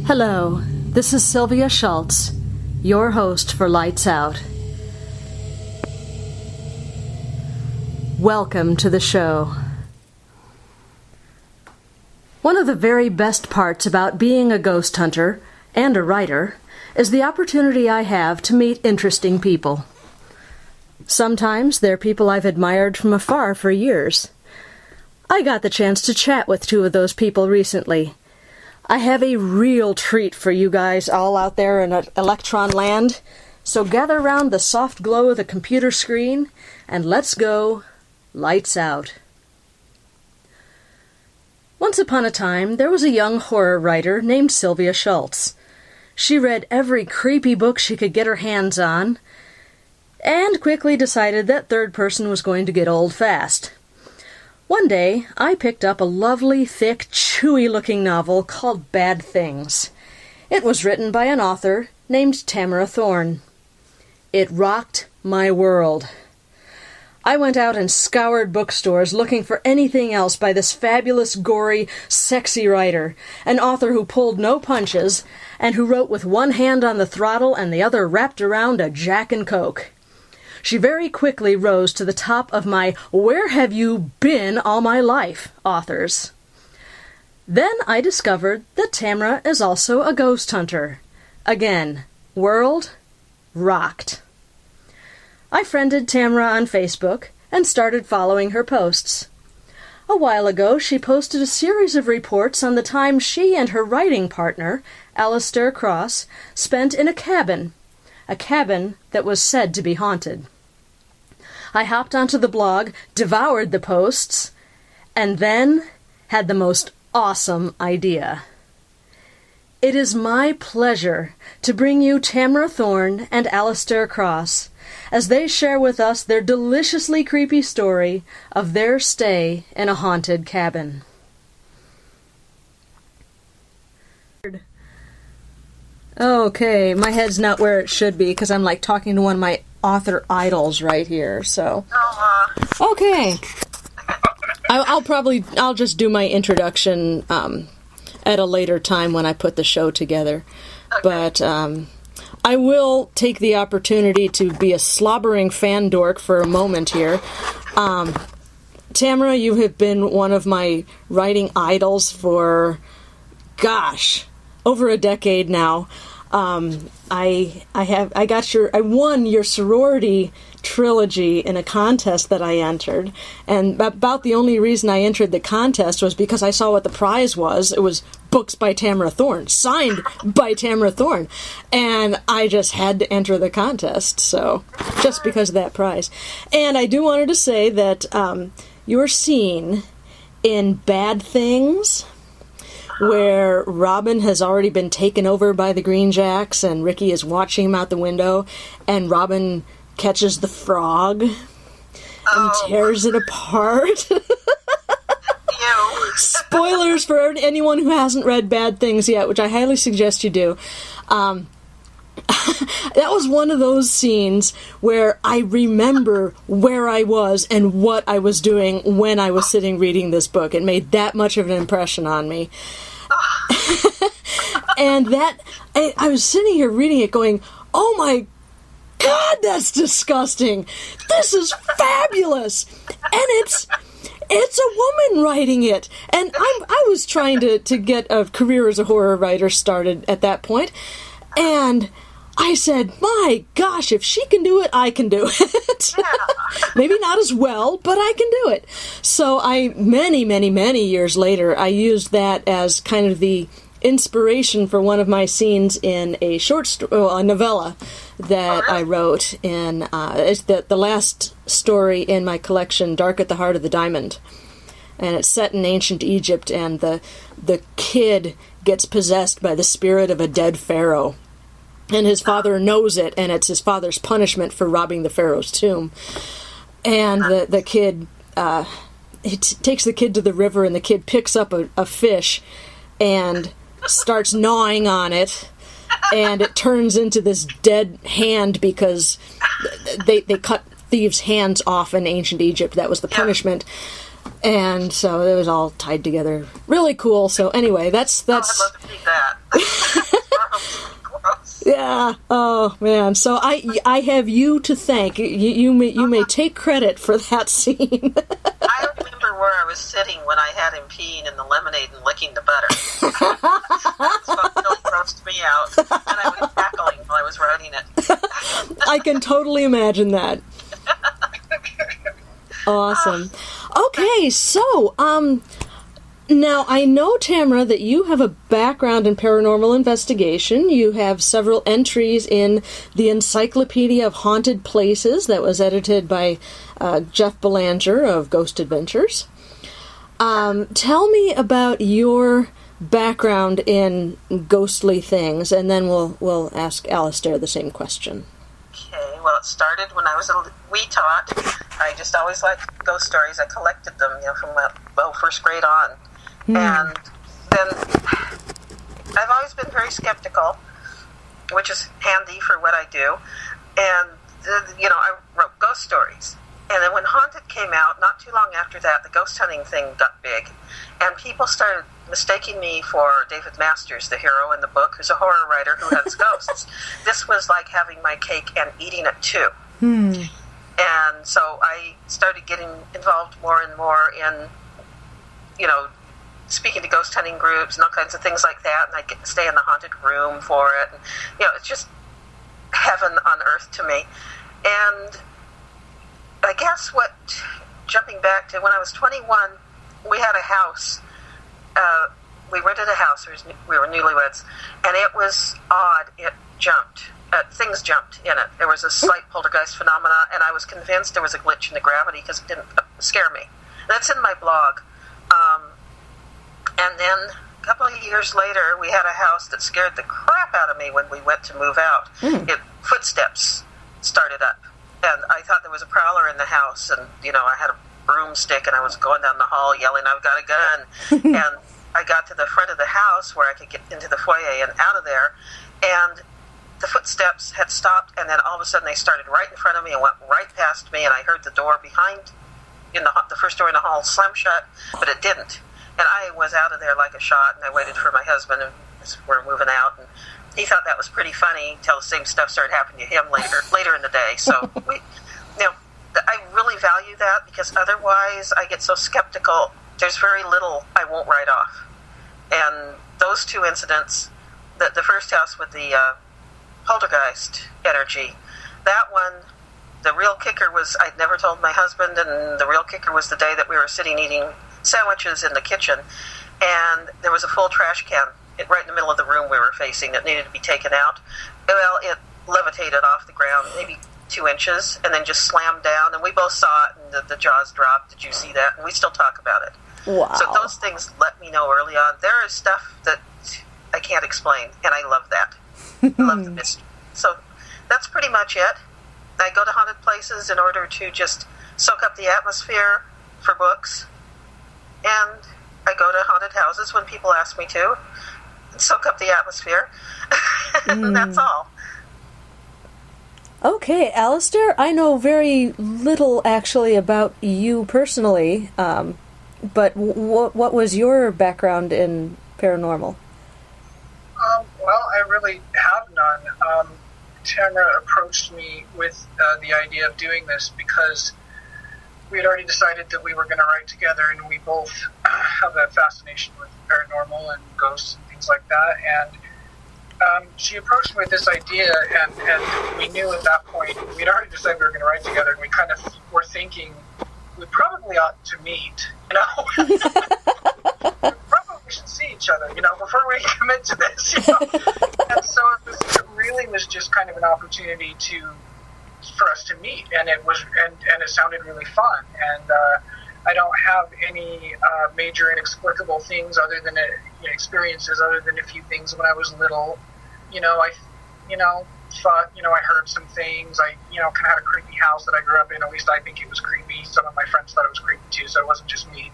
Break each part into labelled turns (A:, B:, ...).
A: Hello, this is Sylvia Shults, your host for Lights Out. Welcome to the show. One of the very best parts about being a ghost hunter and a writer is the opportunity I have to meet interesting people. Sometimes they're people I've admired from afar for years. I got the chance to chat with two of those people recently. I have a real treat for you guys all out there in electron land, so gather around the soft glow of the computer screen and let's go lights out. Once upon a time, there was a young horror writer named Sylvia Shults. She read every creepy book she could get her hands on, and quickly decided that third person was going to get old fast. One day, I picked up a lovely, thick, chewy-looking novel called Bad Things. It was written by an author named Tamara Thorne. It rocked my world. I went out and scoured bookstores looking for anything else by this fabulous, gory, sexy writer, an author who pulled no punches, and who wrote with one hand on the throttle and the other wrapped around a Jack and Coke. She very quickly rose to the top of my "Where have you been all my life?" authors. Then I discovered that Tamara is also a ghost hunter. Again, world rocked. I friended Tamara on Facebook and started following her posts. A while ago, she posted a series of reports on the time she and her writing partner, Alistair Cross, spent in a cabin that was said to be haunted. I hopped onto the blog, devoured the posts, and then had the most awesome idea. It is my pleasure to bring you Tamara Thorne and Alistair Cross as they share with us their deliciously creepy story of their stay in a haunted cabin. Okay, my head's not where it should be because I'm like talking to one of my author idols right here, so. Okay. I'll just do my introduction at a later time when I put the show together. Okay. But I will take the opportunity to be a slobbering fan dork for a moment here. Tamara, you have been one of my writing idols for, gosh, over a decade now. I won your sorority trilogy in a contest that I entered, and about the only reason I entered the contest was because I saw what the prize was. It was books by Tamara Thorne, signed by Tamara Thorne, and I just had to enter the contest, so just because of that prize. And I do wanted to say that your scene in Bad Things, where Robin has already been taken over by the Green Jacks and Ricky is watching him out the window, and Robin catches the frog and tears it apart. Spoilers for anyone who hasn't read Bad Things yet, which I highly suggest you do. That was one of those scenes where I remember where I was and what I was doing when I was sitting reading this book. It made that much of an impression on me. And I was sitting here reading it going, oh my God, that's disgusting. This is fabulous. And it's a woman writing it. And I was trying to get a career as a horror writer started at that point. And I said, my gosh, if she can do it, I can do it. Maybe not as well, but I can do it. So many years later, I used that as kind of the inspiration for one of my scenes in a a novella that I wrote in, it's the last story in my collection, Dark at the Heart of the Diamond. And it's set in ancient Egypt, and the kid gets possessed by the spirit of a dead pharaoh. And his father knows it, and it's his father's punishment for robbing the pharaoh's tomb. And the kid, takes the kid to the river, and the kid picks up a fish and starts gnawing on it, and it turns into this dead hand because they cut thieves' hands off in ancient Egypt. That was the punishment. And so it was all tied together. Really cool. So anyway, that's
B: I'd love to see that. Gross.
A: Yeah. Oh man. So I have you to thank. You may take credit for that scene.
B: I remember where I was sitting when I had him peeing in the lemonade and licking the butter. That's what really grossed me out, and I was cackling while I was writing it.
A: I can totally imagine that. Awesome. Okay, so now I know, Tamara, that you have a background in paranormal investigation. You have several entries in the Encyclopedia of Haunted Places that was edited by Jeff Belanger of Ghost Adventures. Tell me about your background in ghostly things, and then we'll ask Alistair the same question.
B: Okay, well, it started when I was a wee tot. I just always liked ghost stories. I collected them, from first grade on. And then I've always been very skeptical, which is handy for what I do. And, I wrote ghost stories. And then when Haunted came out, not too long after that, the ghost hunting thing got big. And people started mistaking me for David Masters, the hero in the book, who's a horror writer who hunts ghosts. This was like having my cake and eating it too. And so I started getting involved more and more in, speaking to ghost hunting groups and all kinds of things like that. And I'd get to stay in the haunted room for it. And, it's just heaven on earth to me. And I guess jumping back to when I was 21, we had a house. We rented a house. We were newlyweds. And it was odd. It jumped. Things jumped in it. There was a slight poltergeist phenomena, and I was convinced there was a glitch in the gravity because it didn't scare me. That's in my blog. And then a couple of years later, we had a house that scared the crap out of me when we went to move out. Footsteps started up, and I thought there was a prowler in the house, and, I had a broomstick, and I was going down the hall yelling, "I've got a gun." And I got to the front of the house where I could get into the foyer and out of there, and the footsteps had stopped, and then all of a sudden they started right in front of me and went right past me, and I heard the door behind, the first door in the hall slam shut, but it didn't. And I was out of there like a shot, and I waited for my husband, and we're moving out, and he thought that was pretty funny until the same stuff started happening to him later in the day. So, I really value that, because otherwise I get so skeptical. There's very little I won't write off. And those two incidents, the first house with the poltergeist energy, that one, the real kicker was I'd never told my husband, and the real kicker was the day that we were sitting eating sandwiches in the kitchen, and there was a full trash can right in the middle of the room we were facing that needed to be taken out. Well, it levitated off the ground maybe 2 inches and then just slammed down, and we both saw it, and the jaws dropped. Did you see that? And we still talk about it.
A: Wow.
B: So those things let me know early on. There is stuff that I can't explain, and I love that. I love the mystery. So that's pretty much it. I go to haunted places in order to just soak up the atmosphere for books, and I go to haunted houses when people ask me to, and soak up the atmosphere. And that's all.
A: Okay, Alistair, I know very little actually about you personally, but what was your background in paranormal?
C: Well, I really have none. Tamara approached me with the idea of doing this because we had already decided that we were going to write together, and we both have a fascination with paranormal and ghosts and things like that. And she approached me with this idea, and we knew at that point, we'd already decided we were going to write together, and we kind of were thinking we probably ought to meet, We probably should see each other, before we commit to this, And so it really was just kind of an opportunity for us to meet, and it was, and it sounded really fun. And I don't have any major inexplicable things other than experiences, other than a few things when I was little. I thought, I heard some things. I, kind of had a creepy house that I grew up in. At least I think it was creepy. Some of my friends thought it was creepy too, so it wasn't just me.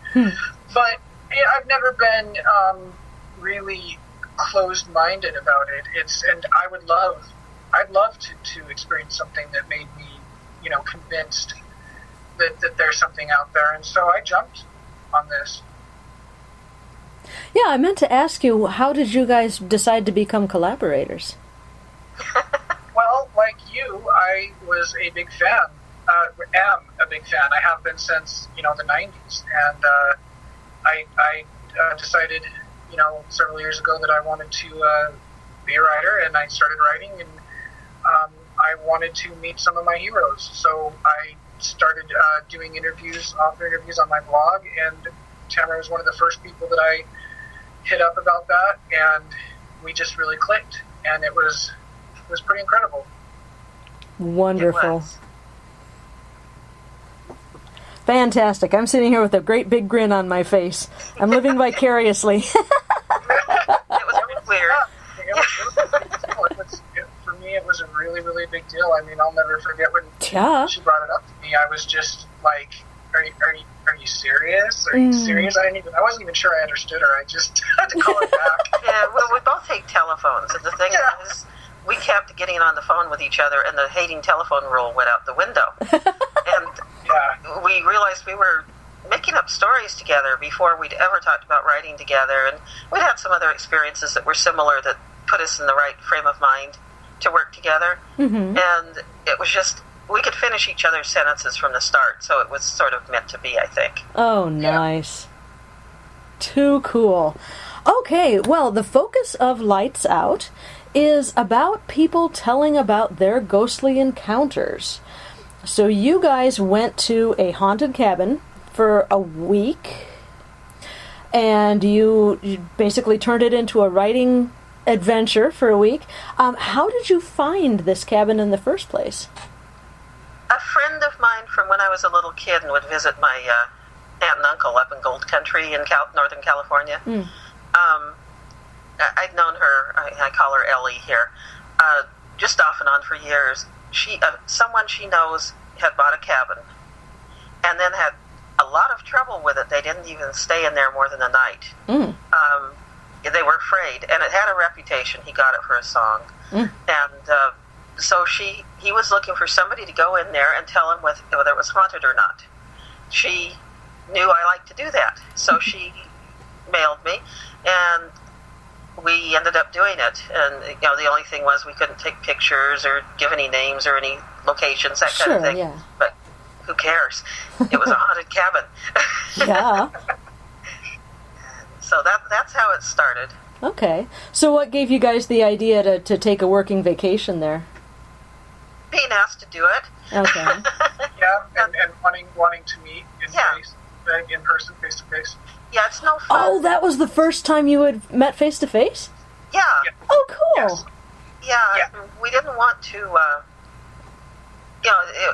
C: But I've never been really closed-minded about it. And I'd love to experience something that made me, convinced that there's something out there. And so I jumped on this.
A: Yeah, I meant to ask you, how did you guys decide to become collaborators?
C: Well, like you, I was a big fan. Am a big fan. I have been since the 90s, and I decided several years ago that I wanted to be a writer, and I started writing, and I wanted to meet some of my heroes. So I started doing author interviews on my blog, and Tamara was one of the first people that I hit up about that, and we just really clicked, and it was pretty incredible.
A: Wonderful. Fantastic. I'm sitting here with a great big grin on my face. I'm living vicariously.
B: It was weird.
C: For me, it was a really, really big deal. I mean, I'll never forget when she brought it up to me. I was just like, are you serious? Are you serious? I wasn't even sure I understood her. I just had to call her back.
B: Yeah, well, we both hate telephones, and the thing is, we kept getting on the phone with each other, and the hating telephone rule went out the window. And we realized we were making up stories together before we'd ever talked about writing together, and we'd had some other experiences that were similar that put us in the right frame of mind to work together. Mm-hmm. And it was just, we could finish each other's sentences from the start, so it was sort of meant to be, I think.
A: Oh, nice. Yeah. Too cool. Okay, well, the focus of Lights Out is about people telling about their ghostly encounters. So you guys went to a haunted cabin for a week, and you basically turned it into a writing adventure for a week. How did you find this cabin in the first place?
B: A friend of mine from when I was a little kid and would visit my aunt and uncle up in Gold Country in Northern California. I'd known her, I call her Ellie here, just off and on for years. Someone she knows had bought a cabin and then had a lot of trouble with it. They didn't even stay in there more than a night. They were afraid, and it had a reputation. He got it for a song. And so he was looking for somebody to go in there and tell him whether it was haunted or not. She knew I liked to do that, so she mailed me, and we ended up doing it. And the only thing was we couldn't take pictures or give any names or any locations, that kind of thing. Yeah. But who cares? It was a haunted cabin.
A: Yeah.
B: So that's how it started.
A: Okay. So what gave you guys the idea to take a working vacation there?
B: Being asked to do it.
A: Okay.
C: Yeah, and wanting to meet in person, face to face.
B: Yeah, it's no fun.
A: Oh, that was the first time you had met face to face?
B: Yeah.
A: Oh, cool.
C: Yes.
B: Yeah, we didn't want to.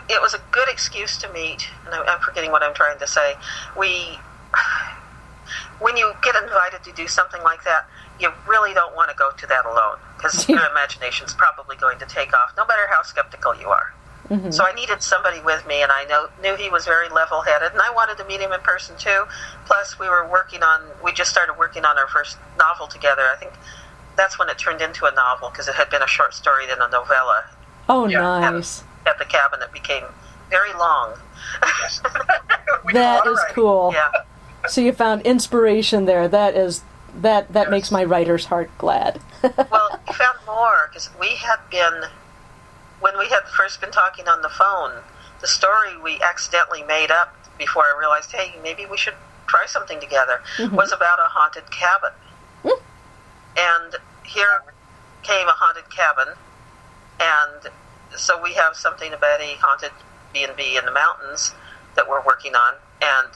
B: It was a good excuse to meet, and I'm forgetting what I'm trying to say. When you get invited to do something like that, you really don't want to go to that alone, because your imagination's probably going to take off, no matter how skeptical you are. Mm-hmm. So I needed somebody with me, and I knew he was very level-headed, and I wanted to meet him in person too. Plus, we just started working on our first novel together. I think that's when it turned into a novel, because it had been a short story, then a novella.
A: Oh, nice.
B: At the cabin, it became very long.
A: That is cool.
B: Yeah.
A: So you found inspiration there. That makes my writer's heart glad.
B: Well, we found more, because when we had first been talking on the phone, the story we accidentally made up before I realized, hey, maybe we should try something together, was about a haunted cabin. And here came a haunted cabin, and so we have something about a haunted B&B in the mountains that we're working on, and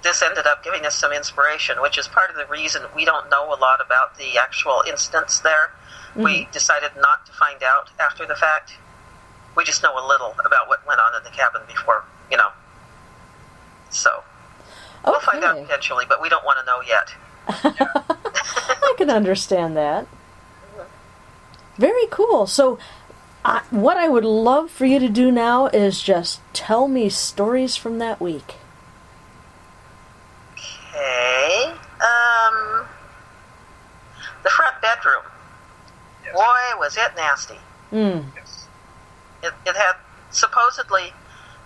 B: this ended up giving us some inspiration, which is part of the reason we don't know a lot about the actual instance there. We decided not to find out after the fact. We just know a little about what went on in the cabin before, So, we'll find out eventually, but we don't want to know yet.
A: I can understand that. Very cool. So, what I would love for you to do now is just tell me stories from that week.
B: Okay. The front bedroom. Yes. Boy, was it nasty.
C: Yes.
B: It had supposedly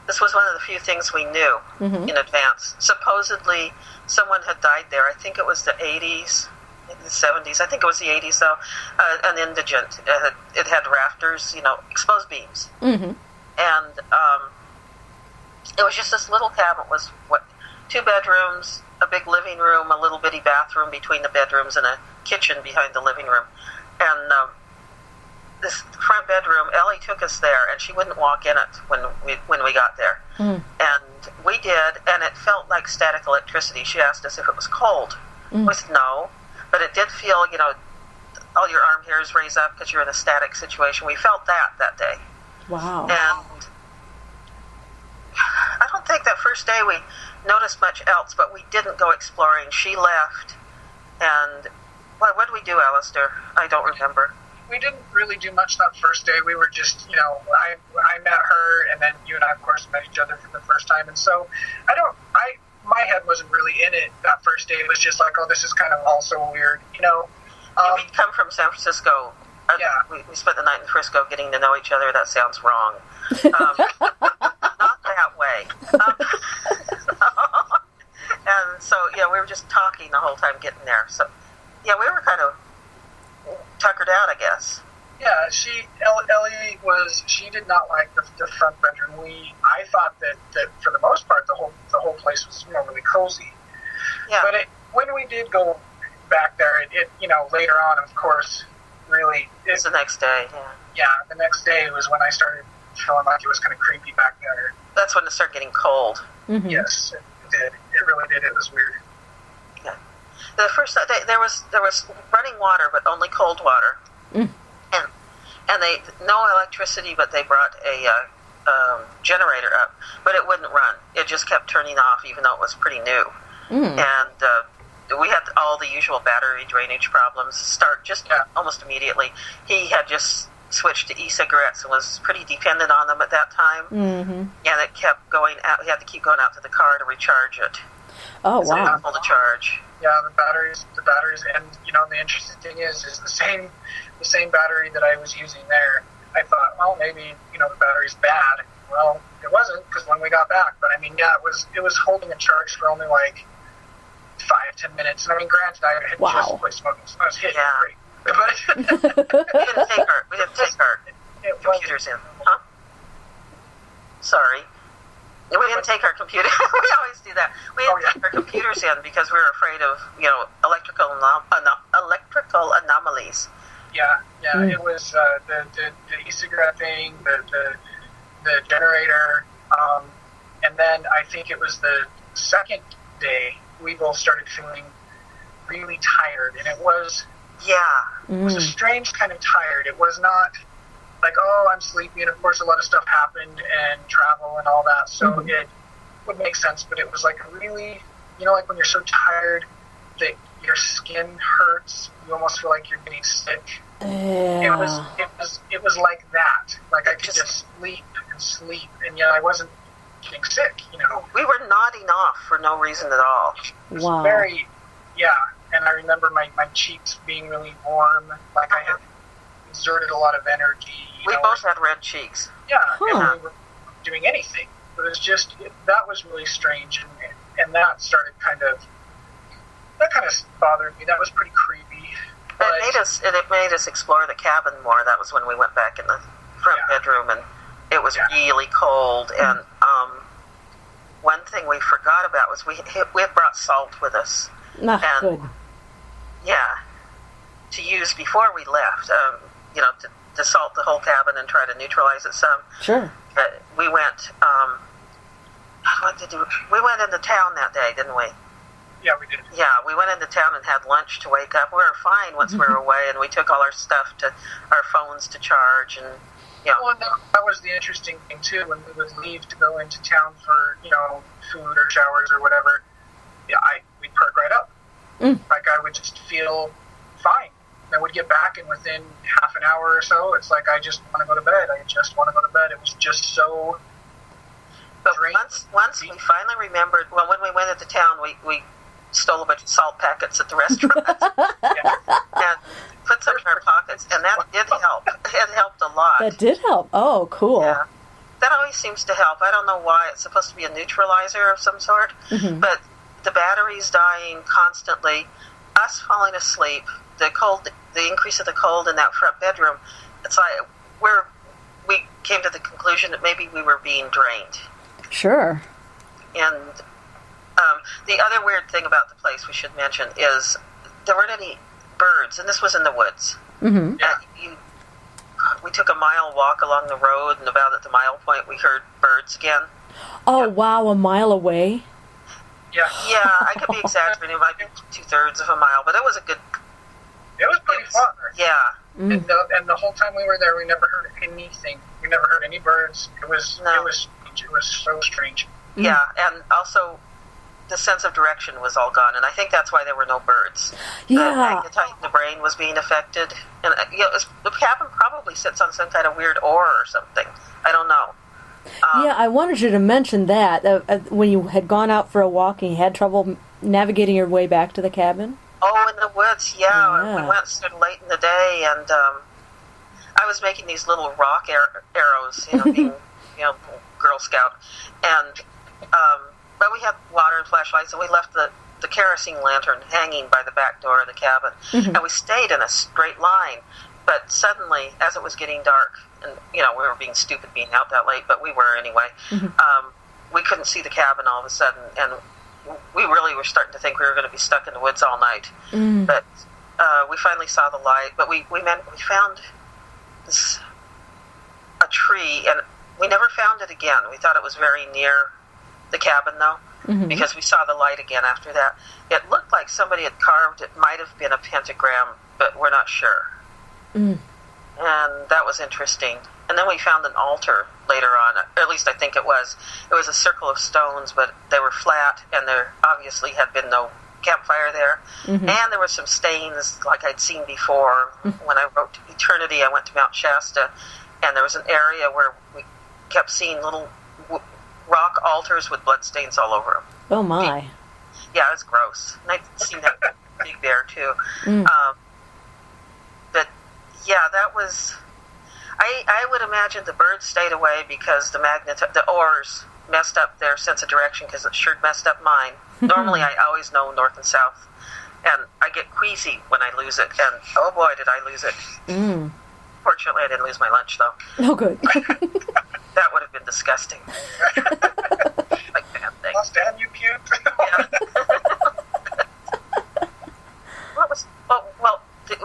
B: this was one of the few things we knew in advance. Supposedly, someone had died there. I think it was the 80s, maybe the 70s. I think it was the 80s, though. An indigent. It had rafters, exposed beams. And it was just this little cabin. It was, 2 bedrooms, a big living room, a little bitty bathroom between the bedrooms, and a kitchen behind the living room. And this front bedroom, Ellie took us there, and she wouldn't walk in it when we got there. And we did, and it felt like static electricity. She asked us if it was cold. We said no, but it did feel, all your arm hairs raise up because you're in a static situation. We felt that day.
A: Wow.
B: And I don't think that first day we noticed much else, but we didn't go exploring. She left, and what did we do, Alistair? I don't remember.
C: We didn't really do much that first day. We were just, I met her, and then you and I, of course, met each other for the first time. And so my head wasn't really in it that first day. It was just like, oh, this is kind of also weird,
B: We'd come from San Francisco.
C: Yeah.
B: We spent the night in Frisco getting to know each other. That sounds wrong. Not that way. And so, we were just talking the whole time getting there. So, we were kind of tuckered out, I guess.
C: Yeah, Ellie she did not like the front bedroom. I thought that for the most part, the whole place was really cozy.
B: Yeah.
C: But when we did go back there, it later on, of course, really...
B: It's the next day,
C: Yeah, the next day was when I started feeling like it was kind of creepy back there.
B: That's when it started getting cold.
C: Yes, it did. It really did. It was weird.
B: Yeah. The first day, there was running water, but only cold water. And they no electricity, but they brought a generator up, but it wouldn't run. It just kept turning off, even though it was pretty new. And we had all the usual battery drainage problems start just almost immediately. He had just switched to e-cigarettes and was pretty dependent on them at that time. And it kept going out. He had to keep going out to the car to recharge it.
A: Oh,
B: so
A: wow.
B: full to charge.
C: Yeah, the batteries, and the interesting thing is the same battery that I was using there. I thought, well, maybe the battery's bad. Well, it wasn't, because when we got back, but it was holding a charge for only like 5-10 minutes. And granted, I had just quit smoking, so I was hitting it pretty. But
B: we didn't take our computers in, huh? Sorry. We didn't take our computer. We always do that. We didn't take our computers in because we were afraid of, electrical anomalies.
C: Yeah. It was the e-cigarette thing, the generator, and then I think it was the second day we both started feeling really tired, and it was a strange kind of tired. It was not like, oh, I'm sleepy, and of course a lot of stuff happened, and travel and all that, so it would make sense, but it was like a really, like when you're so tired that your skin hurts, you almost feel like you're getting sick.
A: Yeah.
C: It was like that. Like I could just sleep, and yet I wasn't getting sick,
B: We were nodding off for no reason at all.
C: It was very, and I remember my cheeks being really warm, like I had exerted a lot of energy.
B: We both had red cheeks.
C: Yeah, and we were doing anything. But it was just, that was really strange, and that started kind of bothered me. That was pretty creepy. But
B: it made us explore the cabin more. That was when we went back in the front bedroom, and it was really cold. And one thing we forgot about was we had brought salt with us.
A: Good.
B: Yeah, to use before we left. To salt the whole cabin and try to neutralize it some.
A: Sure.
B: We went. We went into town that day, didn't we?
C: Yeah, we did.
B: Yeah, we went into town and had lunch to wake up. We were fine once we were away, and we took all our stuff to our phones to charge, and
C: Well, and that was the interesting thing too. When we would leave to go into town for food or showers or whatever, we'd perk right up. Like I would just feel fine. I would get back, and within half an hour or so, it's like I just want to go to bed. It was just so.
B: But once we finally remembered, well, when we went into town, we stole a bunch of salt packets at the restaurant and put some in our pockets, and that did help. It helped a lot.
A: That did help. Oh, cool.
B: Yeah. That always seems to help. I don't know why. It's supposed to be a neutralizer of some sort, but the batteries dying constantly, us falling asleep, the increase of the cold in that front bedroom, it's like we came to the conclusion that maybe we were being drained.
A: Sure.
B: And the other weird thing about the place we should mention is there weren't any birds, and this was in the woods.
A: Mm-hmm.
B: We took a mile walk along the road, and about at the mile point, we heard birds again.
A: Oh, wow, a mile away?
C: Yeah.
B: Yeah, I could be exaggerating. It might be 2/3 of a mile, but it was a good...
C: It was pretty far.
B: Yeah.
C: And the whole time we were there, we never heard anything. We never heard any birds. It was so strange.
B: Yeah, and also the sense of direction was all gone, and I think that's why there were no birds.
A: Yeah.
B: The brain was being affected, and the cabin probably sits on some kind of weird ore or something. I don't know.
A: Yeah, I wanted you to mention that when you had gone out for a walk and you had trouble navigating your way back to the cabin.
B: Oh, in the woods, yeah. We went sort of late in the day, and I was making these little rock arrows, being Girl Scout, and but we had water and flashlights, and we left the kerosene lantern hanging by the back door of the cabin, and we stayed in a straight line. But suddenly, as it was getting dark, and we were being stupid being out that late, but we were anyway. We couldn't see the cabin all of a sudden, and we really were starting to think we were going to be stuck in the woods all night. But we finally saw the light. But we found a tree, and we never found it again. We thought it was very near the cabin, though, because we saw the light again after that. It looked like somebody had carved. It might have been a pentagram, but we're not sure. And that was interesting. And then we found an altar later on, or at least I think it was. It was a circle of stones, but they were flat, and there obviously had been no campfire there. And there were some stains like I'd seen before. When I wrote Eternity, I went to Mount Shasta, and there was an area where we kept seeing little rock altars with bloodstains all over them.
A: Oh, my.
B: Yeah, it was gross. And I'd seen that big bear, too. But, yeah, that was... I would imagine the birds stayed away because the oars messed up their sense of direction, because it sure messed up mine. Normally, I always know north and south, and I get queasy when I lose it, and oh boy, did I lose it. Fortunately, I didn't lose my lunch, though.
A: Oh, good.
B: That would have been disgusting. Like bad thing.
C: Well, Stan, you puked.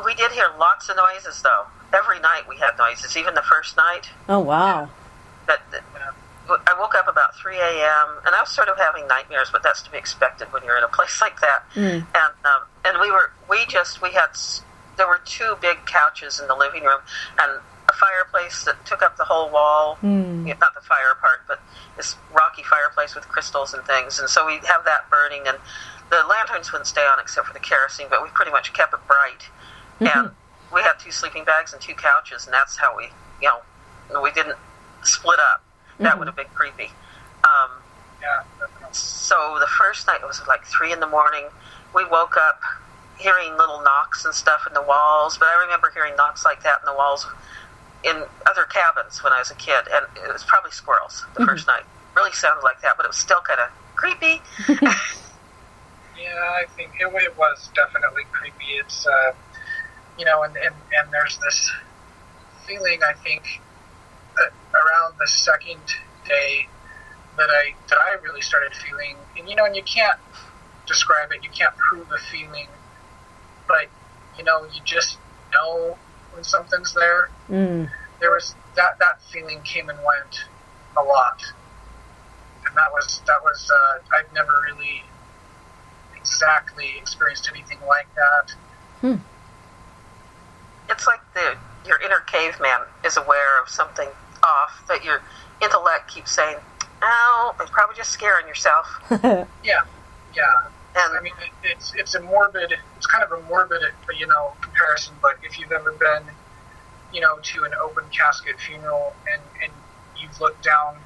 B: We did hear lots of noises, though. Every night we had noises, even the first night.
A: Oh, wow.
B: But I woke up about 3 a.m., and I was sort of having nightmares, but that's to be expected when you're in a place like that. And there were 2 big couches in the living room, and a fireplace that took up the whole wall. Not the fire part, but this rocky fireplace with crystals and things. And so we'd have that burning, and the lanterns wouldn't stay on except for the kerosene, but we pretty much kept it bright. And we had 2 sleeping bags and 2 couches, and that's how we didn't split up. That would have been creepy. So the first night, it was like 3 a.m. We woke up hearing little knocks and stuff in the walls, but I remember hearing knocks like that in the walls in other cabins when I was a kid, and it was probably squirrels the first night. Really sounded like that, but it was still kind of creepy.
C: Yeah, I think it was definitely creepy. It's, and there's this feeling, I think, that around the second day that I really started feeling, and you can't describe it, you can't prove a feeling, but you just know when something's there. There was that feeling came and went a lot, and that was I've never really exactly experienced anything like that.
B: It's like your inner caveman is aware of something off, that your intellect keeps saying, "Oh, it's probably just scaring yourself."
C: Yeah.
B: And
C: I mean, it's kind of a morbid, comparison. But if you've ever been, to an open casket funeral and you've looked down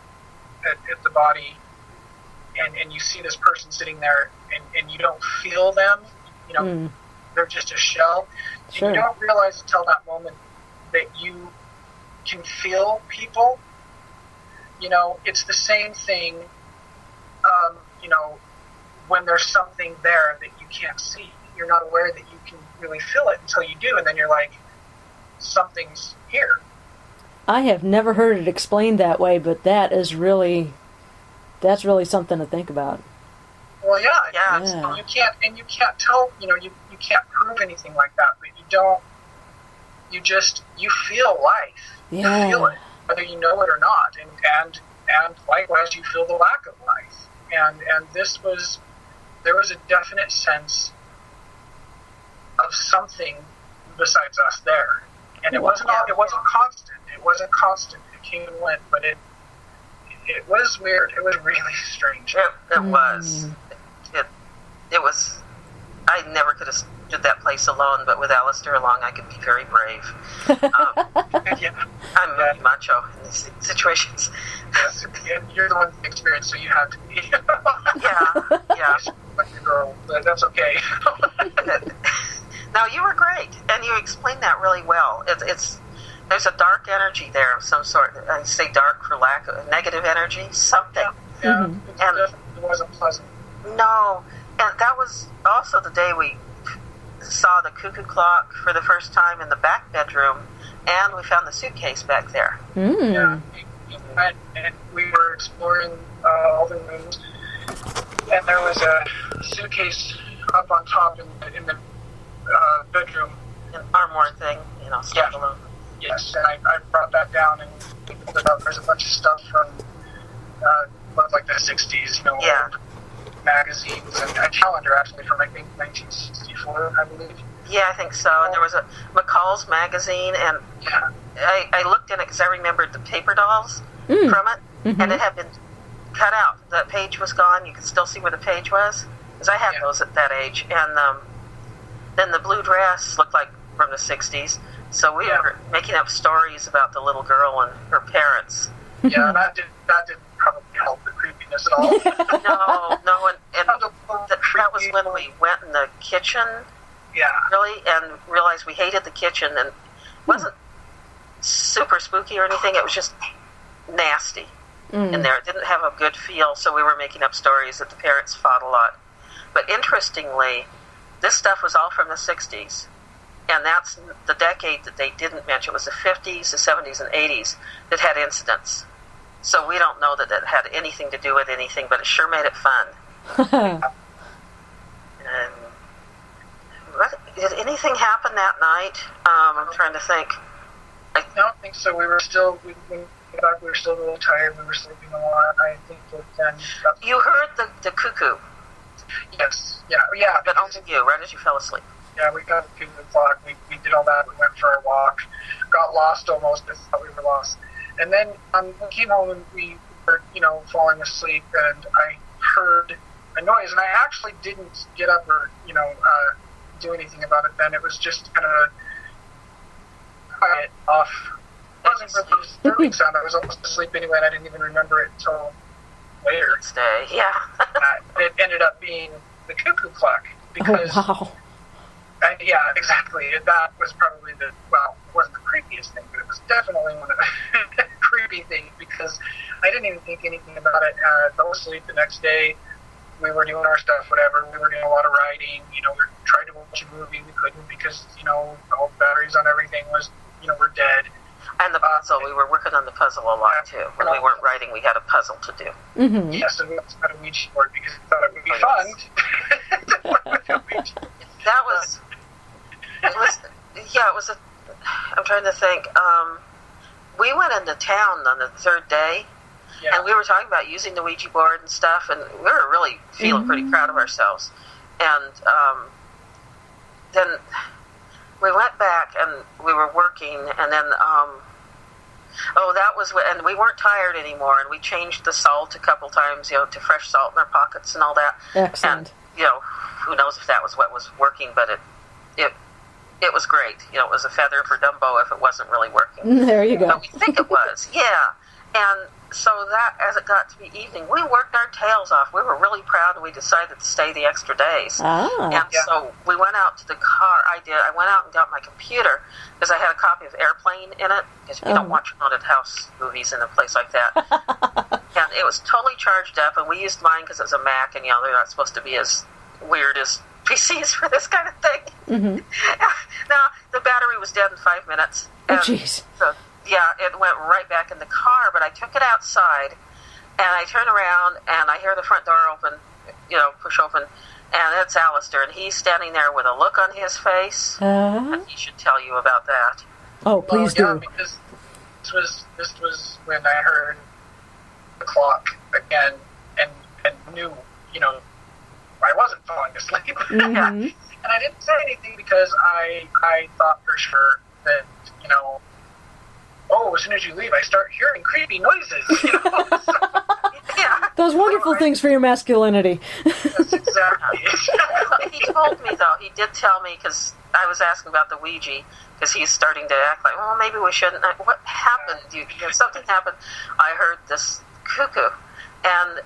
C: at the body and you see this person sitting there and you don't feel them, they're just a shell.
A: Sure.
C: And you don't realize until that moment that you can feel people. it's the same thing, when there's something there that you can't see. You're not aware that you can really feel it until you do, and then you're like, something's here.
A: I have never heard it explained that way, but that's really something to think about.
C: Well, yeah.
B: Yeah.
C: You can't tell, you can't prove anything like that, but you feel life.
A: Yeah.
C: You feel it, whether you know it or not, and likewise you feel the lack of life. And there was a definite sense of something besides us there. And it wasn't constant. It wasn't constant. It came and went, but it was weird. It was really strange.
B: It was. It was. I never could have stood that place alone, but with Alistair along, I could be very brave. I'm very macho in these situations.
C: Yes, you're the one with the experience, so you have to be.
B: Yeah.
C: Like a girl, but that's okay.
B: No, you were great, and you explained that really well. There's a dark energy there of some sort. I say dark for lack of negative energy, something.
C: Yeah,
B: And
C: it wasn't pleasant.
B: no, and that was also the day we saw the cuckoo clock for the first time in the back bedroom, and we found the suitcase back there.
C: Yeah, and we were exploring all the rooms, and there was a suitcase up on top in the bedroom.
B: An armoire thing, standalone.
C: Yes, and I brought that down and picked it up. There's a bunch of stuff from looked like the 60s,
B: Yeah.
C: old magazines and a calendar actually from I think 1964, I believe.
B: Yeah, I think so. And there was a McCall's magazine, and I looked in it because I remembered the paper dolls from it, and it had been cut out. That page was gone. You could still see where the page was, because I had those at that age. And then the blue dress looked like from the 60s. So we were making up stories about the little girl and her parents.
C: Yeah, that didn't probably help the creepiness at all.
B: No, and that was when we went in the kitchen, really, and realized we hated the kitchen, and it wasn't super spooky or anything, it was just nasty in there. It didn't have a good feel, so we were making up stories that the parents fought a lot. But interestingly, this stuff was all from the 60s, and that's the decade that they didn't mention. It was the 50s, the 70s, and 80s that had incidents. So we don't know that it had anything to do with anything, but it sure made it fun. And did anything happen that night? I'm trying to think.
C: I don't think so. We were still really tired. We were sleeping a lot. I think that then...
B: You heard the cuckoo.
C: Yes. Yeah.
B: But only you, right as you fell asleep.
C: Yeah, we got the cuckoo clock. We did all that. We went for a walk. Got lost almost. I thought we were lost. And then we came home and we were, falling asleep, and I heard a noise, and I actually didn't get up or, do anything about it then. It was just kind of a quiet off. It wasn't really disturbing sound. I was almost asleep anyway, and I didn't even remember it until later.
B: Next day, yeah.
C: It ended up being the cuckoo clock, because...
A: Oh, wow.
C: Yeah, exactly. That was probably it wasn't the creepiest thing, but it was definitely one of the creepy things, because I didn't even think anything about it. I fell asleep the next day. We were doing our stuff, whatever. We were doing a lot of writing. We tried to watch a movie. We couldn't because, all the batteries on everything were dead.
B: And the puzzle. We were working on the puzzle a lot, too. When we weren't writing, we had a puzzle to do.
A: Mm-hmm.
C: Yes, and we also had a Ouija board because we thought it would be fun.
B: That was... It was I'm trying to think. We went into town on the third day, and we were talking about using the Ouija board and stuff, and we were really feeling pretty proud of ourselves. And then we went back, and we were working, and then, that was, and we weren't tired anymore, and we changed the salt a couple times, to fresh salt in our pockets and all that.
A: Excellent.
B: And, who knows if that was what was working, but it was great. It was a feather for Dumbo if it wasn't really working.
A: There you go.
B: But we think it was, yeah. And so that, as it got to be evening, we worked our tails off. We were really proud, and we decided to stay the extra days. And so we went out to the car. I went out and got my computer, because I had a copy of Airplane in it, because you don't watch haunted house movies in a place like that. And it was totally charged up, and we used mine because it was a Mac, and, they're not supposed to be as weird as PCs for this kind of thing. Mm-hmm. Now, the battery was dead in 5 minutes.
A: Oh, jeez.
B: So, yeah, it went right back in the car, but I took it outside, and I turn around, and I hear the front door open, push open, and it's Alistair, and he's standing there with a look on his face, and he should tell you about that.
A: Oh, please do.
C: Yeah, because this was when I heard the clock again, and knew, I wasn't falling asleep.
A: Mm-hmm.
C: Yeah. And I didn't say anything because I thought for sure that, as soon as you leave, I start hearing creepy noises. So, yeah.
A: Those wonderful things for your masculinity.
C: That's exactly.
B: He told me, though, he did tell me, because I was asking about the Ouija, because he's starting to act like, well, maybe we shouldn't. What happened? Something happened. I heard this cuckoo. And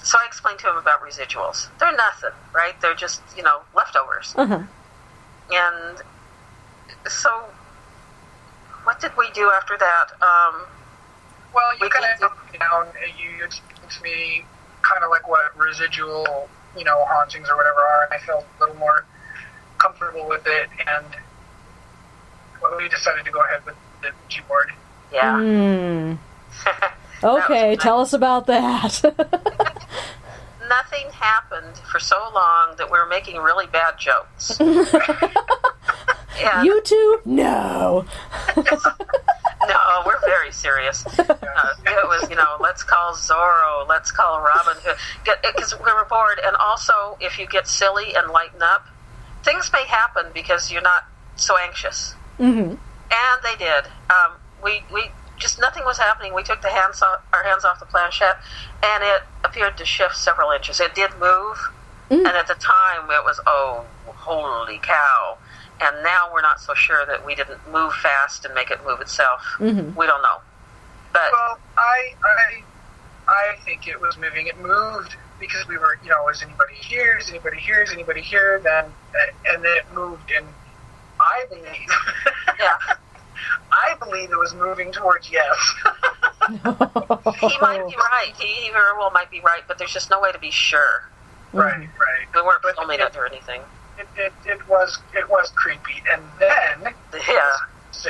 B: so I explained to him about residuals. They're nothing, right? They're just, leftovers.
A: Uh-huh.
B: And so what did we do after that?
C: Well, you kind of took me down, you explained to me kind of like what residual, hauntings or whatever are, and I felt a little more comfortable with it, and we decided to go ahead with the Ouija board.
B: Yeah.
A: Mm. Okay, tell us about that.
B: Nothing happened for so long that we were making really bad jokes.
A: You two? No.
B: No, we're very serious. It was, let's call Zorro, let's call Robin Hood, because we were bored. And also, if you get silly and lighten up, things may happen because you're not so anxious.
A: Mm-hmm.
B: And they did. We just nothing was happening. We took our hands off the planchette, and it appeared to shift several inches. It did move, and at the time it was, oh, holy cow. And now we're not so sure that we didn't move fast and make it move itself. Mm-hmm. We don't know. But
C: well, I think it was moving. It moved because we were, is anybody here? Is anybody here? Is anybody here? Then and then it moved, and I believe, I believe it was moving towards yes.
B: He might be right. He very well might be right, but there's just no way to be sure.
C: Right.
B: We weren't filming it or anything.
C: It was creepy, and then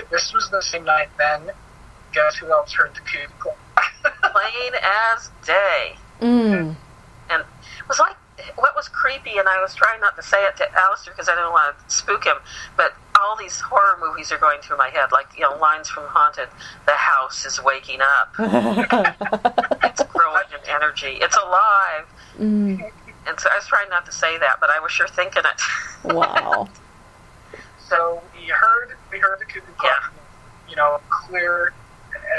C: this was the same night. Then guess who else heard the cuckoo?
B: Plain as day.
A: Mm.
B: And it was like what was creepy, and I was trying not to say it to Alistair because I didn't want to spook him, but all these horror movies are going through my head, like lines from Haunted. The house is waking up. It's growing in energy. It's alive.
A: Mm.
B: And so I was trying not to say that, but I was sure thinking it.
A: Wow.
C: So we heard the cuckoo clock, clear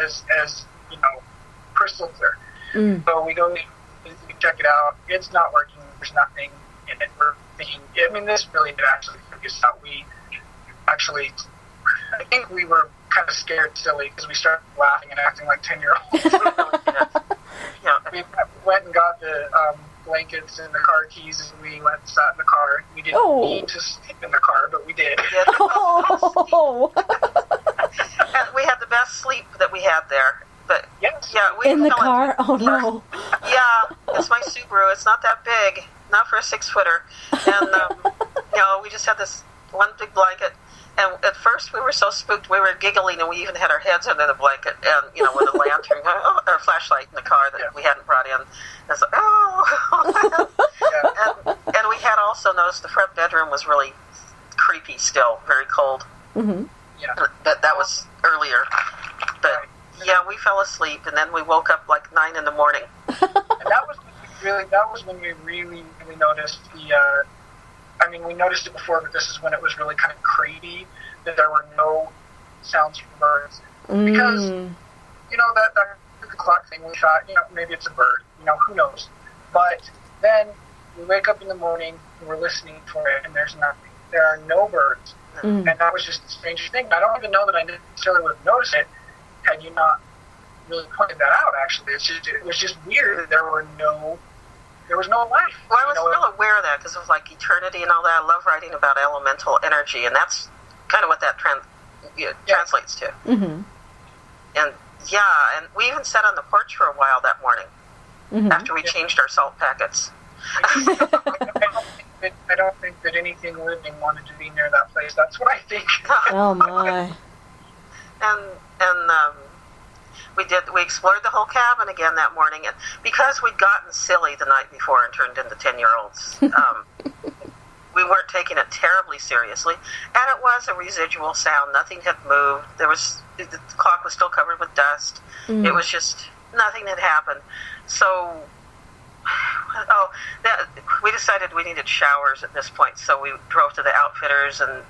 C: as crystal clear.
A: Mm.
C: So we go, we check it out. It's not working. There's nothing in it. We're thinking, this really did actually freak us out. We actually, I think we were kind of scared silly because we started laughing and acting like 10-year-olds. We went and got the blankets and the car keys, and we went and sat in the car. We didn't need to sleep in the car, but we did.
A: Oh.
B: And we had the best sleep that we had there. But
C: yes.
B: we
A: in the car? Oh no.
B: Yeah, it's my Subaru. It's not that big, not for a 6-footer. And we just had this one big blanket. And at first we were so spooked, we were giggling, and we even had our heads under the blanket, and with a lantern or flashlight in the car that we hadn't brought in. And it's like, and we had also noticed the front bedroom was really creepy still, very cold.
A: Mm-hmm.
C: Yeah.
B: But that was earlier. But we fell asleep, and then we woke up like 9 in the morning.
C: And that was when we really noticed the. We noticed it before, but this is when it was really kind of creepy that there were no sounds from birds. Because, that the clock thing, we thought, maybe it's a bird, who knows. But then we wake up in the morning and we're listening for it, and there's nothing. There are no birds. And that was just the strangest thing. I don't even know that I necessarily would have noticed it had you not really pointed that out. Actually, it was just weird. There was no life.
B: Well, I was real aware of that because of like eternity and all that. I love writing about elemental energy, and that's kind of what that translates to.
A: Mm-hmm.
B: And and we even sat on the porch for a while that morning after we changed our salt packets.
C: I don't think that anything living wanted to be near that place. That's what I think.
A: Oh my!
B: And we explored the whole cabin again that morning, and because we'd gotten silly the night before and turned into 10-year-olds, we weren't taking it terribly seriously, and it was a residual sound. Nothing had moved. The clock was still covered with dust. It was just nothing had happened. So, we decided we needed showers at this point. So we drove to the Outfitters and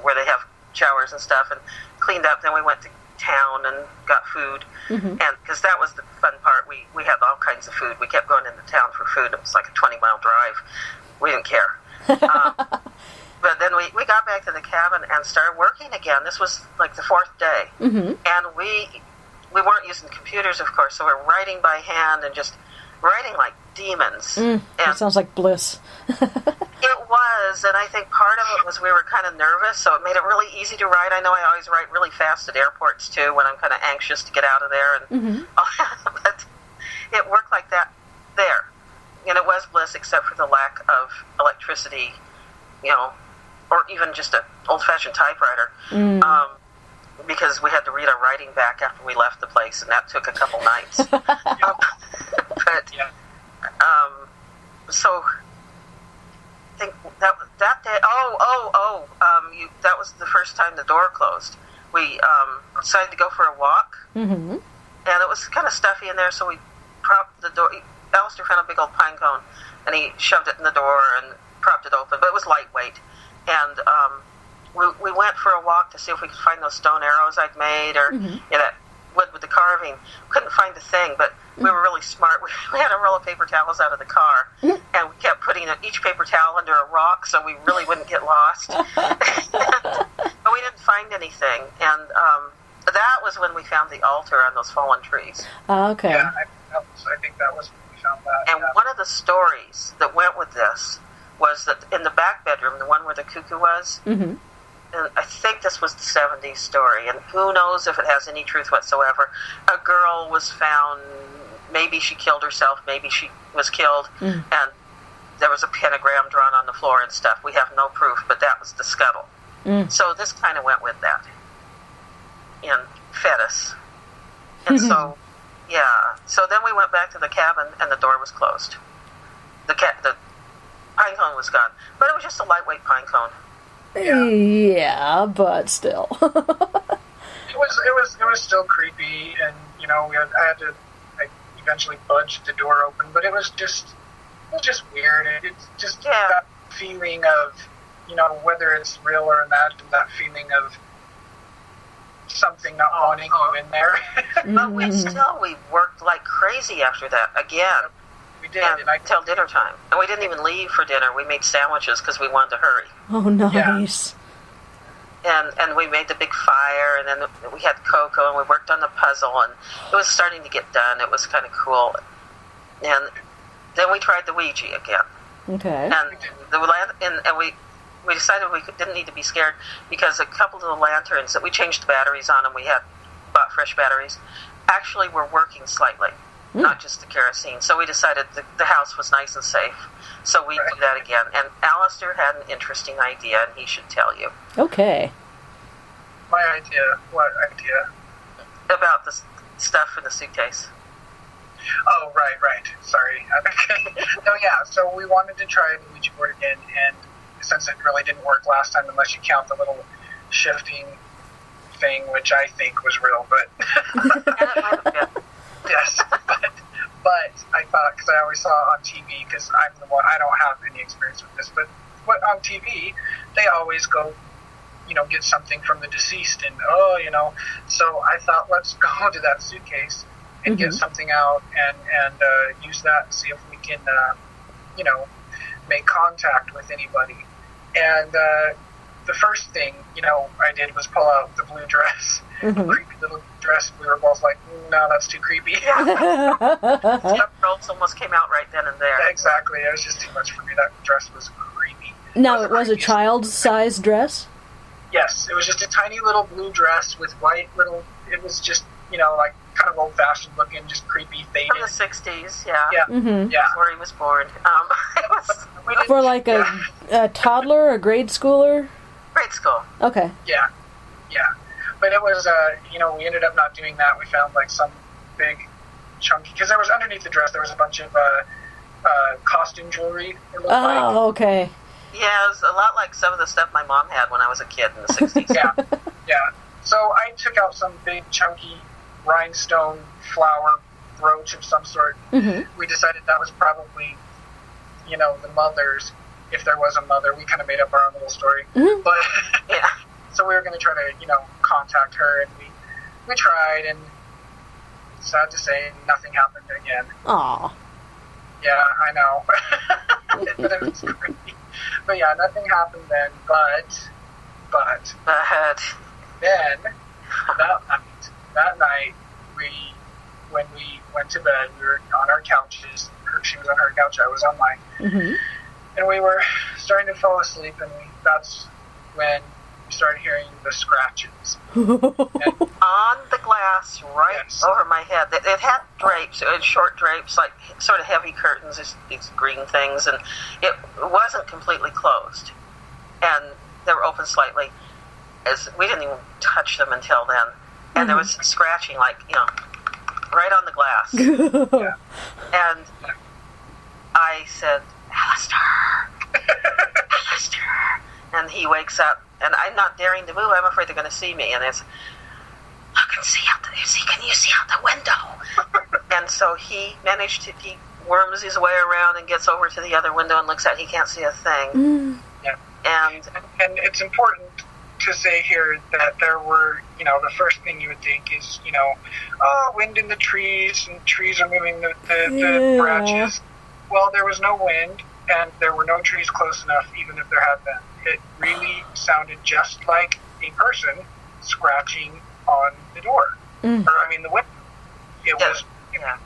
B: where they have showers and stuff, and cleaned up. Then we went to town and got food, and because that was the fun part, we had all kinds of food. We kept going into town for food. It was like a 20-mile drive. We didn't care. But then we got back to the cabin and started working again. This was like the fourth day, and we weren't using computers, of course, so we're writing by hand and just writing like demons.
A: That sounds like bliss.
B: It was, and I think part of it was we were kind of nervous, so it made it really easy to write. I know I always write really fast at airports, too, when I'm kind of anxious to get out of there. But it worked like that there. And it was bliss, except for the lack of electricity, or even just an old-fashioned typewriter, because we had to read our writing back after we left the place, and that took a couple nights. So I think that day. That was the first time the door closed. We decided to go for a walk, and it was kind of stuffy in there, so we propped the door. Alistair found a big old pine cone, and he shoved it in the door and propped it open, but it was lightweight. And we went for a walk to see if we could find those stone arrows I'd made, or that wood with the carving. Couldn't find a thing, but we were really smart. We had a roll of paper towels out of the car, and we kept putting each paper towel under a rock so we really wouldn't get lost. But we didn't find anything, and that was when we found the altar on those fallen trees.
A: Okay.
C: Yeah, I think that was when we found that.
B: And one of the stories that went with this was that in the back bedroom, the one where the cuckoo was, and I think this was the 70s story, and who knows if it has any truth whatsoever, a girl was found, maybe she killed herself, maybe she was killed, and there was a pentagram drawn on the floor and stuff. We have no proof, but that was the scuttle. So this kind of went with that and fed us. And so then we went back to the cabin, and the door was closed. The pine cone was gone, but it was just a lightweight pine cone.
A: Yeah, but still.
C: It was still creepy, and I had to eventually budge the door open, but it was just weird. It's just that feeling of whether it's real or imagined, that feeling of something not wanting you in there.
B: But we worked like crazy after that again.
C: We did,
B: until dinner time. And we didn't even leave for dinner. We made sandwiches because we wanted to hurry.
A: Oh, nice.
B: Yeah. And we made the big fire, and then we had cocoa, and we worked on the puzzle, and it was starting to get done. It was kind of cool. And then we tried the Ouija again.
A: Okay.
B: And we decided we didn't need to be scared because a couple of the lanterns that we changed the batteries on, and we had bought fresh batteries, actually were working slightly. Not just the kerosene. So we decided the house was nice and safe. So we do that again. And Alistair had an interesting idea, and he should tell you.
A: Okay.
C: My idea? What idea?
B: About the stuff in the suitcase.
C: Oh, right. Sorry. No, yeah. So we wanted to try the Ouija board again, and since it really didn't work last time, unless you count the little shifting thing, which I think was real, but...
B: And it might have been.
C: Yes, but I thought, because I always saw it on TV, because I'm the one, I don't have any experience with this, but on TV, they always go, get something from the deceased, and so I thought, let's go to that suitcase and get something out and use that and see if we can, make contact with anybody. And the first thing, I did was pull out the blue dress, creepy little dress, and we were both like, no, that's too creepy.
B: Yeah. Shults almost came out right then and there.
C: Exactly. It was just too much for me. That dress was creepy.
A: Now, it was a child-sized dress?
C: Yes, it was just a tiny little blue dress with white little, it was just, like kind of old-fashioned looking, just creepy, faded.
B: From the 60s, yeah.
C: Yeah.
A: Mm-hmm.
C: Yeah.
B: Before he was born.
A: For like a toddler, a grade schooler?
B: Grade school.
A: Okay.
C: Yeah. But it was, we ended up not doing that. We found like some big chunky, because there was underneath the dress, there was a bunch of costume jewelry, it looked like.
A: Oh, okay.
B: Yeah, it was a lot like some of the stuff my mom had when I was a kid in the 60s.
C: Yeah. So I took out some big chunky rhinestone flower brooch of some sort.
A: Mm-hmm.
C: We decided that was probably, the mother's, if there was a mother. We kind of made up our own little story.
A: Mm-hmm.
C: But
B: Yeah.
C: so we were going to try to, contact her, and we tried, and sad to say, nothing happened again.
A: Aw.
C: Yeah, I know. But it was crazy. But yeah, nothing happened then, but then that night when we went to bed, we were on our couches. She was on her couch, I was on mine.
A: Mm-hmm.
C: And we were starting to fall asleep, and that's when we started hearing the scratches.
B: On the glass, right
C: Yes.
B: over my head. It had drapes, it had short drapes, like sort of heavy curtains, these green things, and it wasn't completely closed. And they were open slightly. As we didn't even touch them until then. And there was scratching, like, right on the glass.
C: Yeah.
B: And I said, Alistair. And he wakes up, and I'm not daring to move. I'm afraid they're going to see me. And it's, look and see out can you see out the window? And so he worms his way around and gets over to the other window and looks out. He can't see a thing.
C: Yeah.
B: And
C: it's important to say here that there were, the first thing you would think is, wind in the trees, and trees are moving the branches. Well, there was no wind, and there were no trees close enough, even if there had been. It really sounded just like a person scratching on the door. Or, the window. It was...
B: Yeah.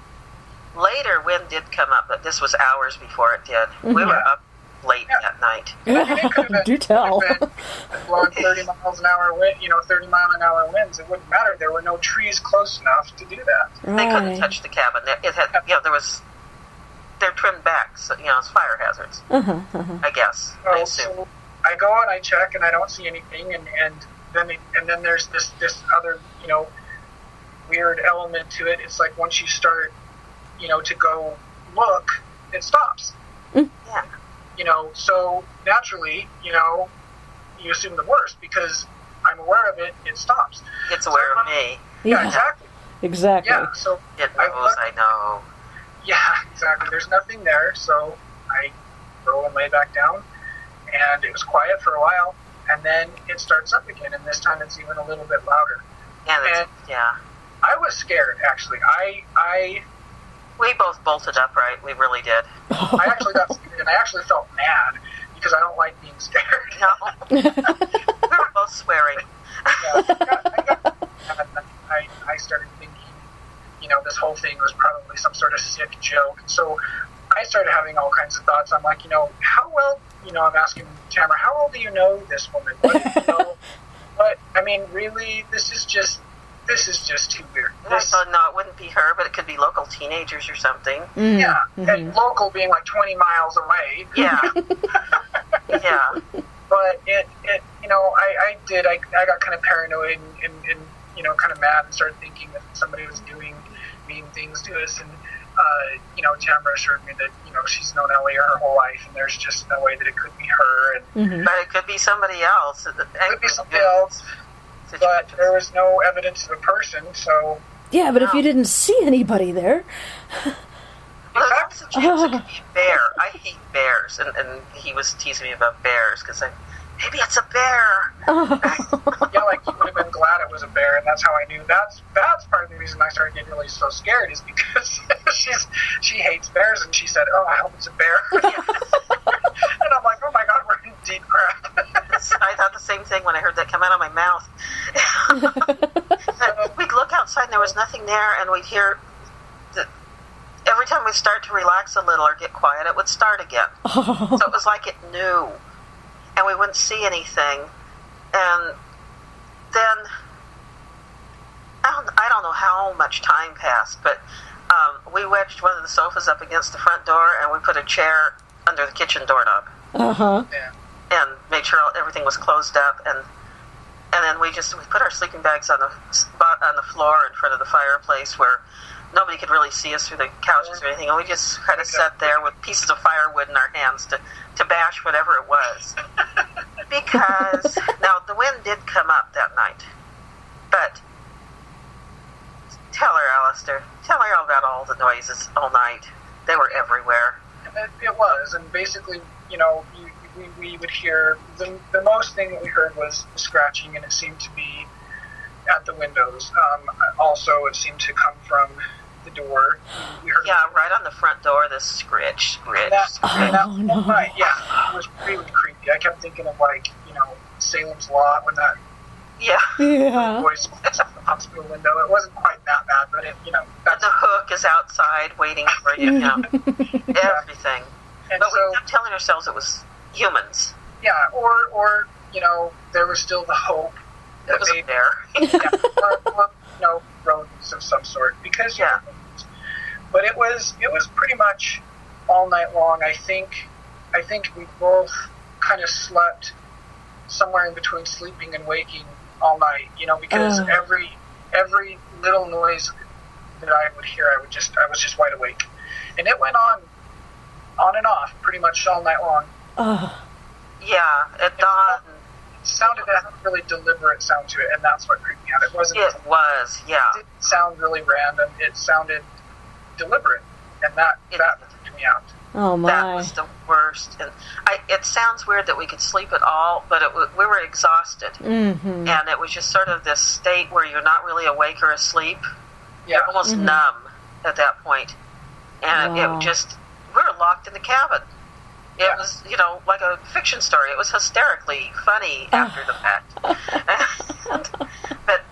B: Later, wind did come up, but this was hours before it did. We were up late that night.
A: Do tell.
C: Blowing 30 miles an hour wind, 30 mile an hour winds. It wouldn't matter. There were no trees close enough to do that.
B: They couldn't touch the cabin. It had, they're trimmed back, so, it's fire hazards. I guess. I assume.
C: So I go and I check, and I don't see anything, and then there's this other, weird element to it. It's like once you start, to go look, it stops.
B: Yeah.
C: So naturally, you assume the worst because I'm aware of it, it stops.
B: It's aware of me.
C: Yeah, exactly.
A: Exactly.
C: Yeah, so
B: It knows I know.
C: Yeah, exactly. There's nothing there, so I go and lay back down, and it was quiet for a while, and then it starts up again, and this time it's even a little bit louder.
B: And
C: I was scared, actually.
B: We both bolted upright. We really did.
C: I actually got scared, and I actually felt mad because I don't like being scared.
B: No. We were both swearing.
C: I started thinking, this whole thing was probably some sort of sick joke. So I started having all kinds of thoughts. I'm like, how well, I'm asking Tamara, how well do you know this woman? What do you know? But, really, this is just too weird.
B: I thought, no, it wouldn't be her, but it could be local teenagers or something.
C: Yeah, and local being like 20 miles away.
B: Yeah. Yeah.
C: But I got kind of paranoid and kind of mad and started thinking that somebody was doing mean things to us. And, Tamara assured me that, she's known Ellie her whole life, and there's just no way that it could be her. And
B: But it could be somebody else.
C: It could be somebody else. But there was no evidence of a person, so...
A: Yeah, but if you didn't see anybody there...
B: Well, there's a chance it could be a bear. I hate bears, and he was teasing me about bears, because maybe it's a bear.
C: Yeah, like, you would have been glad it was a bear, and that's how I knew. That's part of the reason I started getting really so scared, is because she hates bears, and she said, I hope it's a bear. And I'm like, oh my god, we're in deep crap. I
B: thought the same thing when I heard that come out of my mouth. We'd look outside nothing there, and we'd hear that every time we start to relax a little or get quiet, it would start again. So it was like it knew, and we wouldn't see anything. And then I don't know how much time passed, but we wedged one of the sofas up against the front door, and we put a chair under the kitchen doorknob. And made sure everything was closed up, and then we put our sleeping bags on the floor in front of the fireplace where nobody could really see us through the couches or anything, and we just kind of sat there with pieces of firewood in our hands to bash whatever it was. Because now the wind did come up that night, but tell her, Alistair, tell her about all the noises all night. They were everywhere.
C: It was, and basically, we would hear, the most thing that we heard was the scratching, and it seemed to be at the windows. Also, it seemed to come from the door. We heard
B: right on the front door, this scritch.
C: Right, yeah, it was really creepy. I kept thinking of, Salem's Lot, when that voice was at the hospital window. It wasn't quite that bad, but
B: and the hook is outside waiting for you, everything.
C: And
B: but
C: so,
B: we kept telling ourselves it was humans.
C: Yeah, or there was still the hope that
B: it was there.
C: or rodents of some sort, because but it was pretty much all night long. I think we both kind of slept somewhere in between sleeping and waking all night, because every little noise that I would hear, I was just wide awake, and it went on and off pretty much all night long.
B: At dawn.
C: It sounded had a really deliberate sound to it, and that's what creeped me out. It wasn't.
B: It was, yeah.
C: It didn't sound really random. It sounded deliberate, and that freaked me out.
A: Oh my!
B: That was the worst. And it sounds weird that we could sleep at all, but we were exhausted, and it was just sort of this state where you're not really awake or asleep.
C: Yeah.
B: You're almost numb at that point, and it just we were locked in the cabin. It was, like a fiction story. It was hysterically funny after the fact. But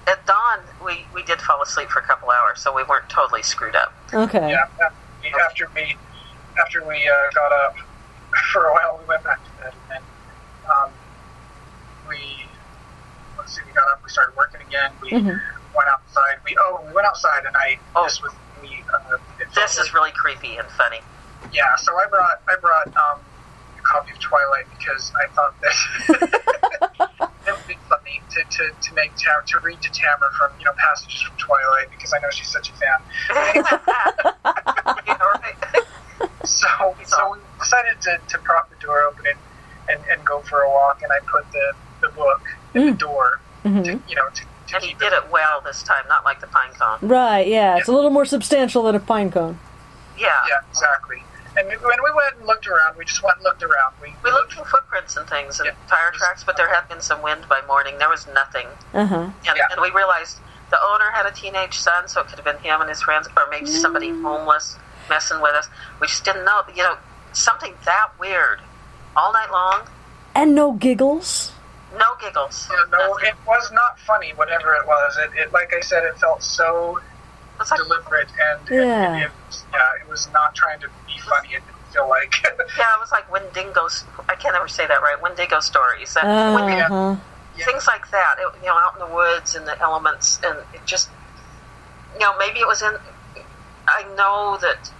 B: at dawn, we did fall asleep for a couple hours, so we weren't totally screwed up.
A: Okay.
C: Yeah. After we got up for a while, we went back to bed, and then we got up. We started working again. We went outside. We went outside, and this was me.
B: This is really creepy and funny.
C: Yeah, so I brought a copy of Twilight because I thought that it would be funny to make to read to Tamara from passages from Twilight, because I know she's such a fan. So we decided to prop the door open and go for a walk, and I put the book in the door to
B: and he did it well this time, not like the pine cone.
A: Right, yeah. It's a little more substantial than a pine cone.
B: Yeah,
C: exactly. And when we went and looked around, we just went and looked around. We
B: looked for footprints and things and tire tracks, but there had been some wind by morning. There was nothing. And we realized the owner had a teenage son, so it could have been him and his friends, or maybe somebody homeless messing with us. We just didn't know. Something that weird all night long.
A: And no giggles?
B: No giggles.
C: No, it was not funny, whatever it was. It like I said, it felt so deliberate, and it was not trying to be funny. It didn't feel like.
B: It was like Wendigo's. I can't ever say that right. Wendigo stories. Things like that. Out in the woods and the elements, and it just, maybe it was in. I know that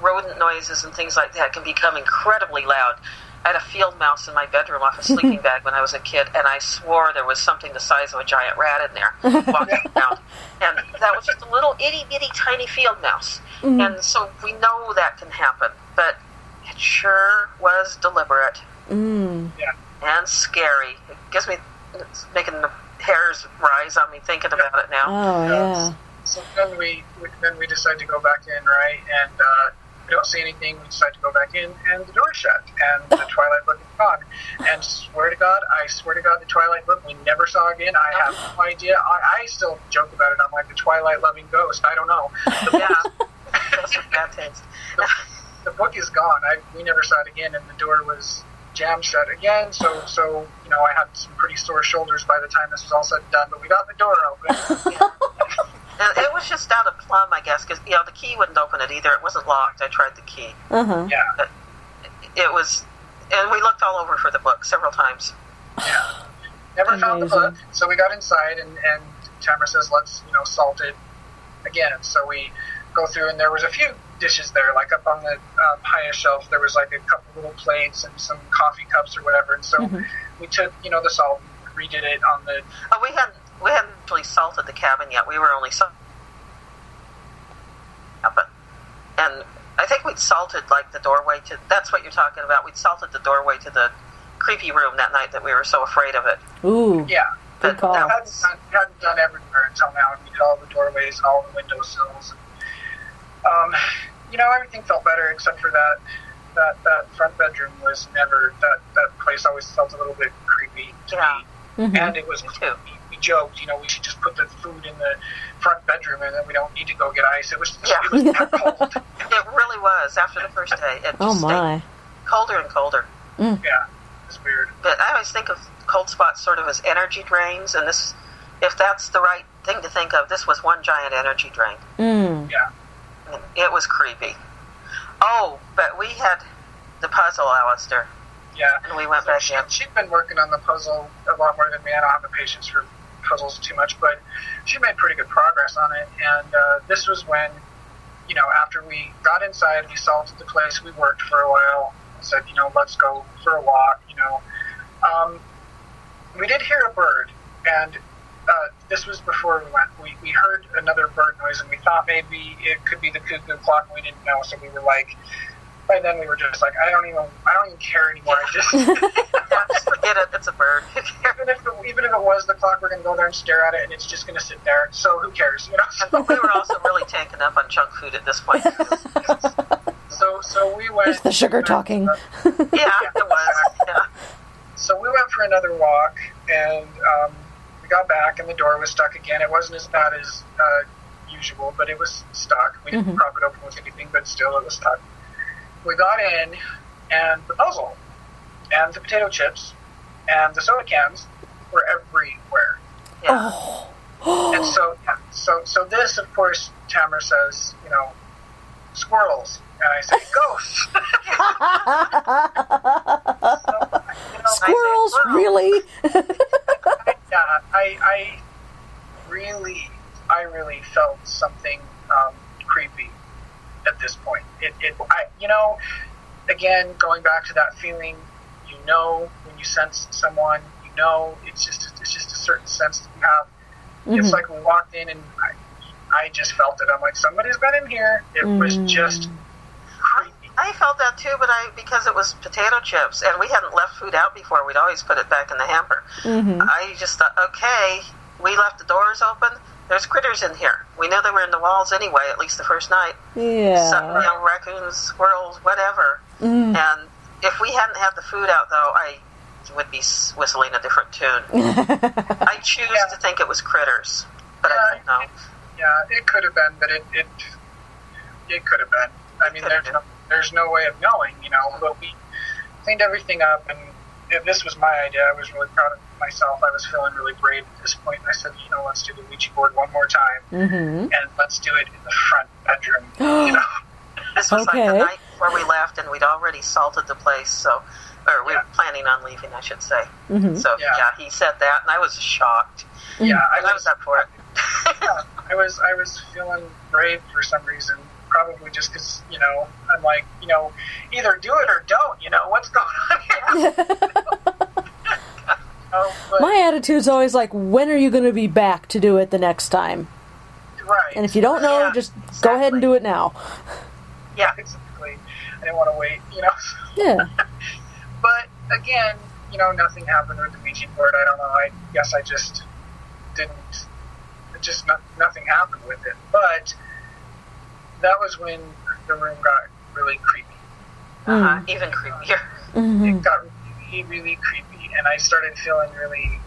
B: rodent noises and things like that can become incredibly loud. I had a field mouse in my bedroom off a sleeping bag when I was a kid, and I swore there was something the size of a giant rat in there walking around. And that was just a little itty-bitty tiny field mouse. And so we know that can happen, but it sure was deliberate. And scary. It's making the hairs rise on me thinking about it now.
A: Oh, yeah.
C: So then we decided to go back in, right? And we don't see anything. We decide to go back in, and the door's shut, and the Twilight book is gone. And I swear to God, the Twilight book we never saw again. I have no idea. I still joke about it. I'm like the Twilight-loving ghost. I don't know. The book is gone. We never saw it again, and the door was jammed shut again. So I had some pretty sore shoulders by the time this was all said and done. But we got the door open.
B: And it was just out of plumb, I guess, because the key wouldn't open it either. It wasn't locked. I tried the key.
A: Uh-huh.
C: Yeah.
B: But it was, and we looked all over for the book several times.
C: Yeah. Never found the book. So we got inside, and Tamara says, let's salt it again. So we go through, and there was a few dishes there, like up on the highest shelf. There was like a couple little plates and some coffee cups or whatever. And so we took the salt, and redid it on the.
B: Oh, we hadn't actually salted the cabin yet. We were only and I think we'd salted like the doorway to. That's what you're talking about. We'd salted the doorway to the creepy room that night that we were so afraid of it.
A: Ooh.
C: Yeah.
A: Good call.
C: We hadn't done everywhere until now. We did all the doorways and all the windowsills. Everything felt better except for that front bedroom was never. That place always felt a little bit creepy to me.
A: Mm-hmm.
C: And it was too. We joked, we should just put the food in the front bedroom and then we don't need to go get ice. It was that cold.
B: It really was. After the first day, it just
A: my.
B: stayed colder and colder.
A: Mm.
C: Yeah, it's weird.
B: But I always think of cold spots sort of as energy drains, and this, if that's the right thing to think of, this was one giant energy drain.
A: Mm.
C: Yeah.
B: And it was creepy. Oh, but we had the puzzle, Alistair.
C: Yeah.
B: And we went back in.
C: She'd been working on the puzzle a lot more than me. I don't have the patience for puzzles too much, but she made pretty good progress on it. And this was when, after we got inside, we salted the place, we worked for a while, and said, let's go for a walk, We did hear a bird, and this was before we went. We heard another bird noise, and we thought maybe it could be the cuckoo clock, and we didn't know, so we were like, by then we were just like, I don't even care anymore. I just
B: forget it. It's a bird.
C: even if it was the clock, we're gonna go there and stare at it, and it's just gonna sit there. So who cares,
B: But we were also really tanking up on junk food at this point.
C: So we went.
A: It's the sugar talking.
B: Yeah, it was. Yeah.
C: So we went for another walk, and we got back, and the door was stuck again. It wasn't as bad as usual, but it was stuck. We didn't prop it open with anything, but still, it was stuck. We got in, and the puzzle, and the potato chips, and the soda cans were everywhere.
B: Yeah.
A: Oh.
C: And so this, of course, Tamara says, squirrels, and I say ghosts.
A: Squirrels,
C: I say,
A: really?
C: Yeah, I really felt something creepy at this point. Again, going back to that feeling, when you sense someone, it's just a certain sense that you have. Mm-hmm. It's like we walked in and I just felt it. I'm like, somebody's been in here. It was just creepy.
B: I felt that too, but because it was potato chips and we hadn't left food out before, we'd always put it back in the hamper. Mm-hmm. I just thought, okay, we left the doors open. There's critters in here. We knew they were in the walls anyway, at least the first night.
A: Yeah.
B: So, raccoons, squirrels, whatever. Mm. And if we hadn't had the food out, though, I would be whistling a different tune. I choose to think it was critters, but I don't know.
C: Yeah, it could have been, but it could have been. I mean, there's no way of knowing, but we cleaned everything up, and this was my idea. I was really proud of myself. I was feeling really brave at this point. I said, let's do the Ouija board one more time, and let's do it in the front bedroom.
B: This was like the night before we left, and we'd already salted the place, or we were planning on leaving, I should say. Mm-hmm. So he said that, and I was shocked.
C: Yeah,
B: I was up for it.
C: I was feeling brave for some reason. Probably just because, I'm like, either do it or don't, what's going on here?
A: My attitude's always like, when are you going to be back to do it the next time?
C: Right.
A: And if you don't know, just go ahead and do it now.
C: Yeah, exactly. I didn't want to wait,
A: Yeah.
C: But, again, nothing happened with the Ouija board. I don't know. I guess I just didn't... nothing happened with it. But that was when the room got really creepy.
B: Even creepier.
A: Mm-hmm.
C: It got really, really creepy, and I started feeling really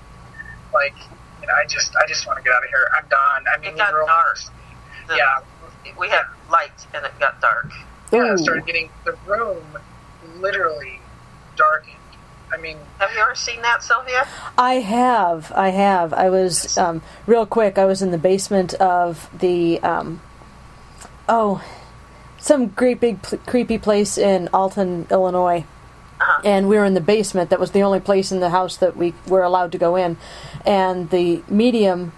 C: like, I just want to get out of here. I'm done. I mean,
B: it got dark. We had light, and it got dark.
C: Yeah, it started getting the room literally darkened, I mean...
B: Have you ever seen that, Sylvia?
A: I have. I was, real quick, I was in the basement of the, some great big creepy place in Alton, Illinois.
B: Uh-huh.
A: And we were in the basement. That was the only place in the house that we were allowed to go in. And the medium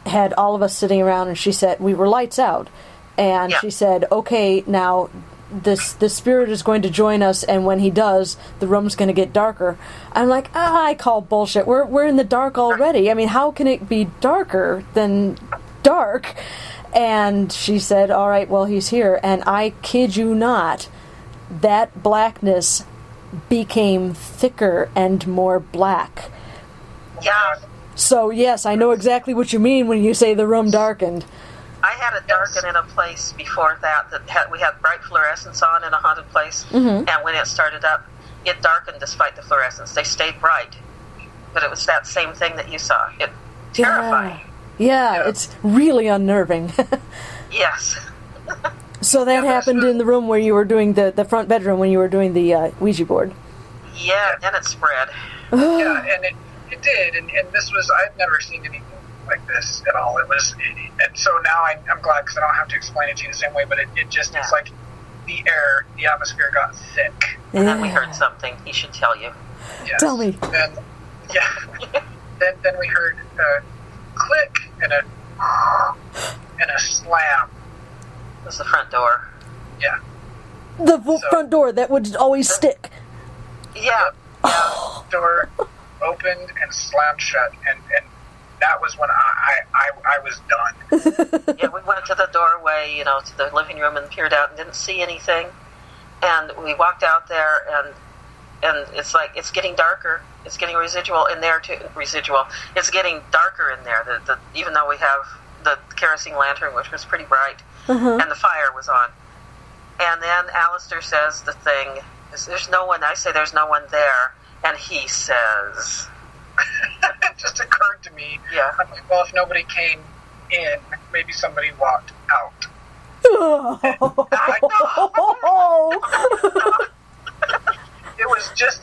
A: had all of us sitting around, and she said, we were lights out. And she said, okay, now this spirit is going to join us, and when he does, the room's going to get darker. I'm like, I call bullshit. We're in the dark already. I mean, how can it be darker than dark? And she said, all right, well, he's here. And I kid you not, that blackness became thicker and more black.
B: Yeah.
A: So, yes, I know exactly what you mean when you say the room darkened.
B: I had it darken in a place before that we had bright fluorescence on in a haunted place,
A: Mm-hmm.
B: and when it started up, it darkened despite the fluorescence. They stayed bright, but it was that same thing that you saw. It terrifying.
A: Yeah, it's really unnerving.
B: Yes.
A: So that happened in the room where you were doing the front bedroom when you were doing the Ouija board.
B: Yeah, and it spread.
C: Yeah, and it did, and this was, I've never seen anything like this at all. It was, and so now I'm glad because I don't have to explain it to you the same way, but it just, it's like the atmosphere got thick.
B: And then we heard something. He should tell you.
C: Yes.
A: Tell me.
C: Then we heard a click and a slam.
B: It was the front door.
C: Yeah.
A: The front door that would always stick.
B: Yeah.
C: Door opened and slammed shut, and that was when I was done.
B: Yeah, we went to the doorway, to the living room and peered out and didn't see anything. And we walked out there, and it's like, it's getting darker. It's getting residual in there, too. It's getting darker in there, even though we have the kerosene lantern, which was pretty bright, and the fire was on. And then Alistair says the thing, there's no one, I say there's no one there, and he says...
C: It just occurred to me.
B: Yeah.
C: I'm like, well, if nobody came in, maybe somebody walked out.
B: I know.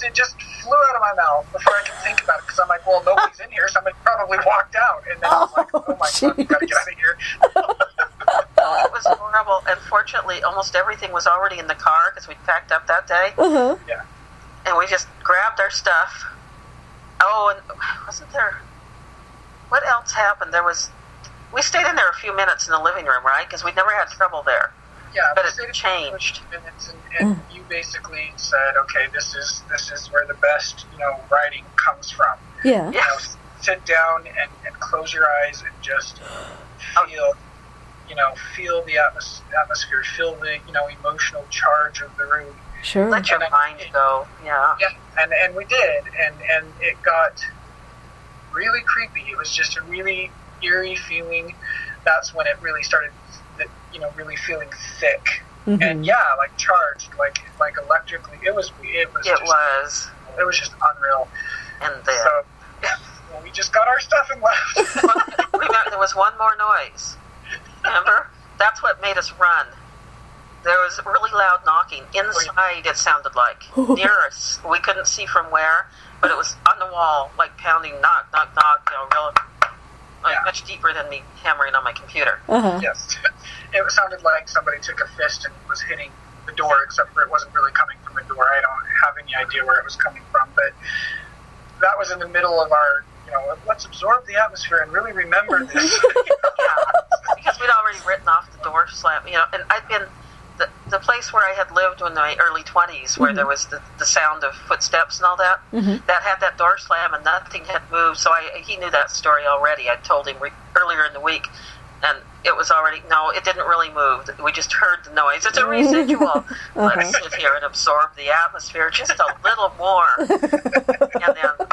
C: It just flew out of my mouth before I could think about it, because I'm like, well, nobody's in here, somebody probably walked out. And then I was like, oh my God, we gotta get out of here.
B: It was horrible. And fortunately, almost everything was already in the car because we packed up that day.
C: Yeah.
B: And we just grabbed our stuff. Oh, and wasn't there... What else happened? We stayed in there a few minutes in the living room, right? Because we'd never had trouble there.
C: Yeah,
B: but it changed.
C: Minutes, and you basically said, okay, this is where the best, writing comes from.
A: Yeah.
C: Sit down and close your eyes and just feel the atmosphere, feel the, emotional charge of the room.
A: Sure.
B: Let your mind go. Yeah.
C: Yeah, and we did, and it got really creepy. It was just a really eerie feeling. That's when it really started, really feeling thick.
A: Mm-hmm.
C: And like charged, like electrically. It was just unreal.
B: And then
C: we just got our stuff and left.
B: There was one more noise. Remember? That's what made us run. There was really loud knocking. Inside, it sounded like. Near us. We couldn't see from where, but it was on the wall, like pounding, knock, knock, knock, much deeper than me hammering on my computer.
C: Yes. It sounded like somebody took a fist and was hitting the door, except for it wasn't really coming from the door. I don't have any idea where it was coming from, but that was in the middle of our, let's absorb the atmosphere and really remember this.
B: Because we'd already written off the door slam, and I'd been... The place where I had lived in my early 20s, where there was the sound of footsteps and all that, that had that door slam and nothing had moved. So he knew that story already. I told him earlier in the week, and it was already, no, it didn't really move. We just heard the noise. It's a residual. Let's sit here and absorb the atmosphere just a little more. And then...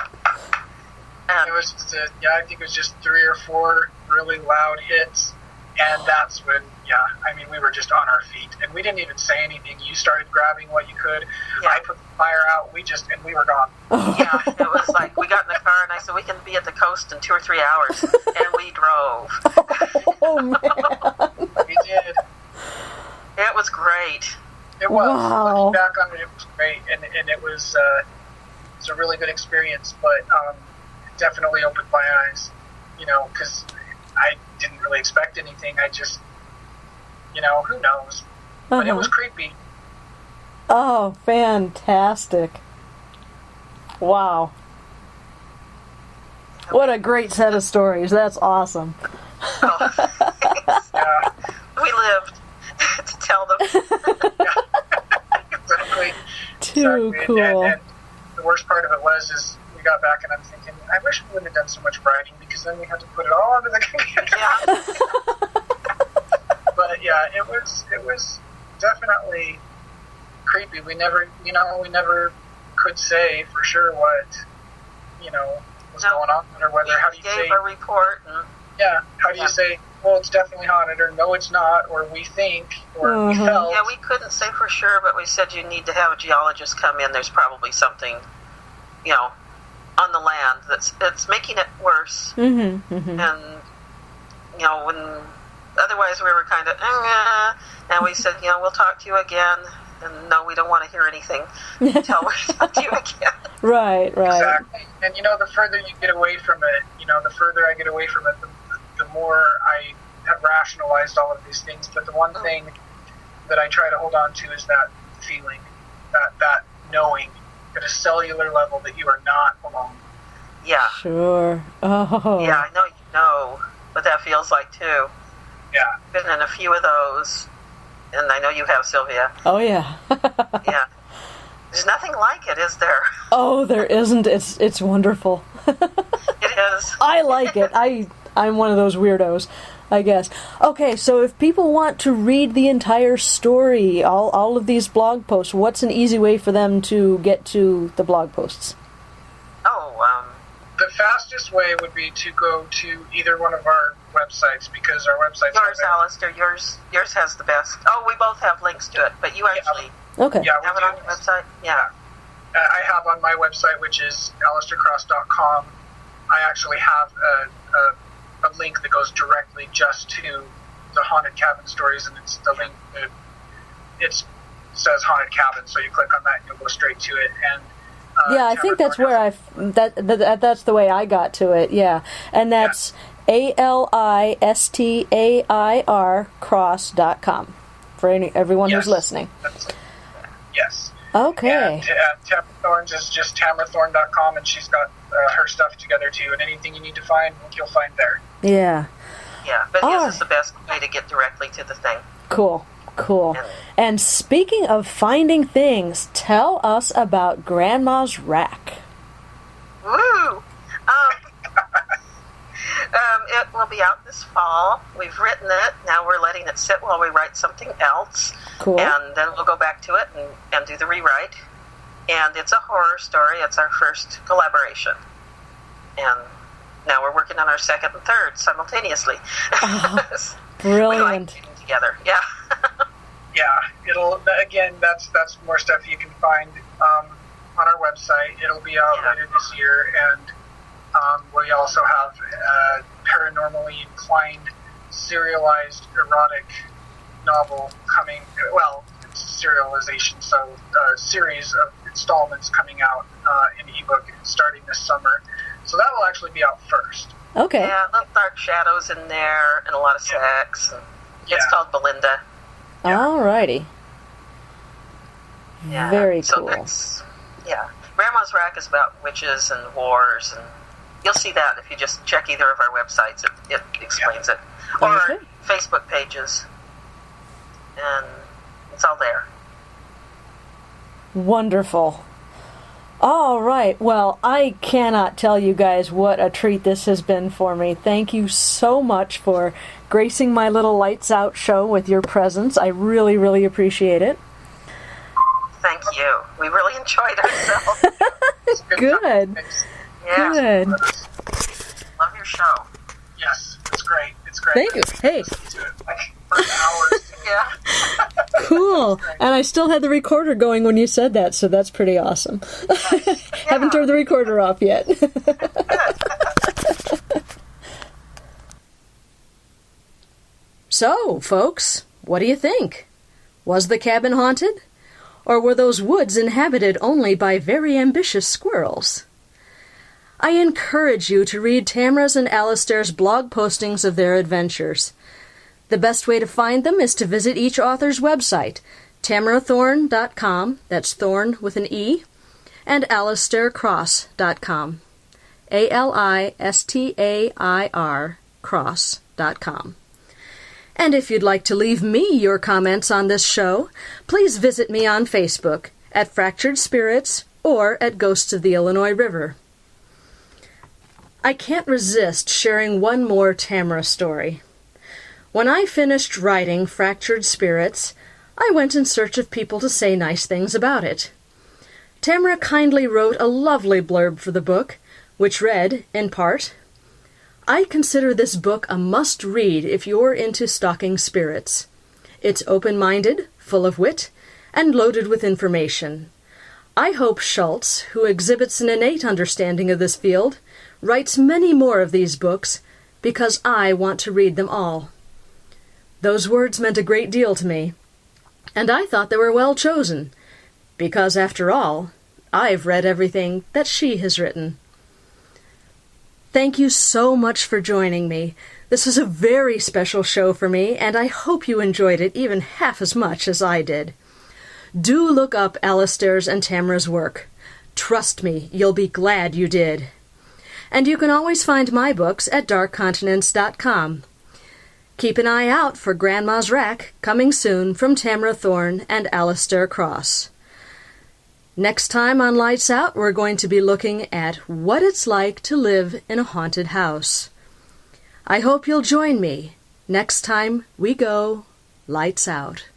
C: it was just I think it was just 3 or 4 really loud hits. And that's when, we were just on our feet. And we didn't even say anything. You started grabbing what you could. Yeah. I put the fire out. And we were gone.
B: Yeah, it was like, we got in the car and I said, we can be at the coast in 2 or 3 hours. And we drove.
A: Oh, man.
C: We did.
B: It was great.
C: It was.
A: Wow.
C: Looking back on it, it was great. And it was, was a really good experience, but it definitely opened my eyes, because I didn't really expect anything. I just, who knows? But it was creepy.
A: Oh, fantastic. Wow. What a great set of stories. That's awesome.
B: Oh.
C: Yeah.
B: We lived to tell them.
C: Exactly.
A: Too
C: Exactly.
A: cool.
C: And the worst part of it is we got back and I'm thinking, I wish we wouldn't have done so much writing, because then we had to put it all onto the computer.
B: Yeah.
C: But yeah, it was definitely creepy. We never could say for sure what, was going on, or whether, how do you say,
B: gave a report.
C: How do you say, well, it's definitely haunted, or no, it's not, or we think, or we felt.
B: Yeah, we couldn't say for sure, but we said you need to have a geologist come in. There's probably something, on the land that's making it worse. Mm-hmm, mm-hmm. And, when otherwise we were kind of, and we said, we'll talk to you again. And no, we don't want to hear anything until we talk to you again.
A: Right.
C: Exactly. And, the further you get away from it, the further I get away from it, the more I have rationalized all of these things. But the one thing that I try to hold on to is that feeling, that knowing at a cellular level that you are not alone.
B: Yeah.
A: Sure. Oh.
B: Yeah, I know you know what that feels like, too.
C: Yeah.
B: Been in a few of those, and I know you have, Sylvia.
A: Oh, yeah.
B: Yeah. There's nothing like it, is there?
A: Oh, there isn't. It's wonderful.
B: It is.
A: I like it. I'm one of those weirdos, I guess. Okay, so if people want to read the entire story, all of these blog posts, what's an easy way for them to get to the blog posts?
C: The fastest way would be to go to either one of our websites, because our websites...
B: Yours, Alistair, yours has the best. Oh, we both have links to it, but you actually
A: okay.
B: have it on your website? Yeah.
C: I have on my website, which is alistaircross.com, I actually have a link that goes directly just to the haunted cabin stories, and it's the link that it says haunted cabin, so you click on that and you'll go straight to it. And
A: yeah, I think that's where that's the way I got to it. Yeah, and that's ALISTAIR cross.com for everyone who's listening.
C: Yes.
A: Okay.
C: And Tamara Thorne's is just tamarathorne.com, and she's got her stuff together too. And anything you need to find, you'll find there.
A: Yeah.
B: Yeah, but his is the best way to get directly to the thing.
A: Cool. And speaking of finding things, tell us about Grandma's Rack.
B: Woo! It will be out this fall. We've written it. Now we're letting it sit while we write something else.
A: Cool.
B: And then we'll go back to it and do the rewrite. And it's a horror story. It's our first collaboration. And now we're working on our second and third simultaneously.
A: Oh, brilliant.
B: We like getting together. Yeah.
C: Yeah, that's more stuff you can find on our website. It'll be out later this year, and we also have a paranormally inclined serialized erotic novel coming. Well, it's serialization, so a series of installments coming out in ebook starting this summer. So that will actually be out first.
A: Okay.
B: Yeah, little dark shadows in there and a lot of sex. It's called Belinda.
A: Yeah. Alrighty.
B: Yeah.
A: Very
B: so
A: cool.
B: Grandma's Rack is about witches and wars, and you'll see that if you just check either of our websites. It explains it. Or our Facebook pages. And it's all there.
A: Wonderful. All right. Well, I cannot tell you guys what a treat this has been for me. Thank you so much for gracing my little Lights Out show with your presence. I really, really appreciate it.
B: Thank you. We really enjoyed ourselves.
A: Good.
B: Yeah.
A: Good.
B: Love your show.
C: Yes, it's great. It's great.
A: Thank you. Hey.
C: For hours.
B: Yeah.
A: Cool. And I still had the recorder going when you said that, so that's pretty awesome. Haven't turned the recorder off yet. So, folks, what do you think? Was the cabin haunted? Or were those woods inhabited only by very ambitious squirrels? I encourage you to read Tamara's and Alistair's blog postings of their adventures. The best way to find them is to visit each author's website, tamarathorne.com, that's Thorne with an E, and alistaircross.com, ALISTAIR cross.com. And if you'd like to leave me your comments on this show, please visit me on Facebook at Fractured Spirits or at Ghosts of the Illinois River. I can't resist sharing one more Tamara story. When I finished writing Fractured Spirits, I went in search of people to say nice things about it. Tamara kindly wrote a lovely blurb for the book, which read, in part, I consider this book a must-read if you're into stalking spirits. It's open-minded, full of wit, and loaded with information. I hope Shults, who exhibits an innate understanding of this field, writes many more of these books, because I want to read them all. Those words meant a great deal to me, and I thought they were well chosen, because, after all, I've read everything that she has written. Thank you so much for joining me. This is a very special show for me, and I hope you enjoyed it even half as much as I did. Do look up Alistair's and Tamara's work. Trust me, you'll be glad you did. And you can always find my books at darkcontinents.com. Keep an eye out for Grandma's Rack, coming soon from Tamara Thorne and Alistair Cross. Next time on Lights Out, we're going to be looking at what it's like to live in a haunted house. I hope you'll join me next time we go Lights Out.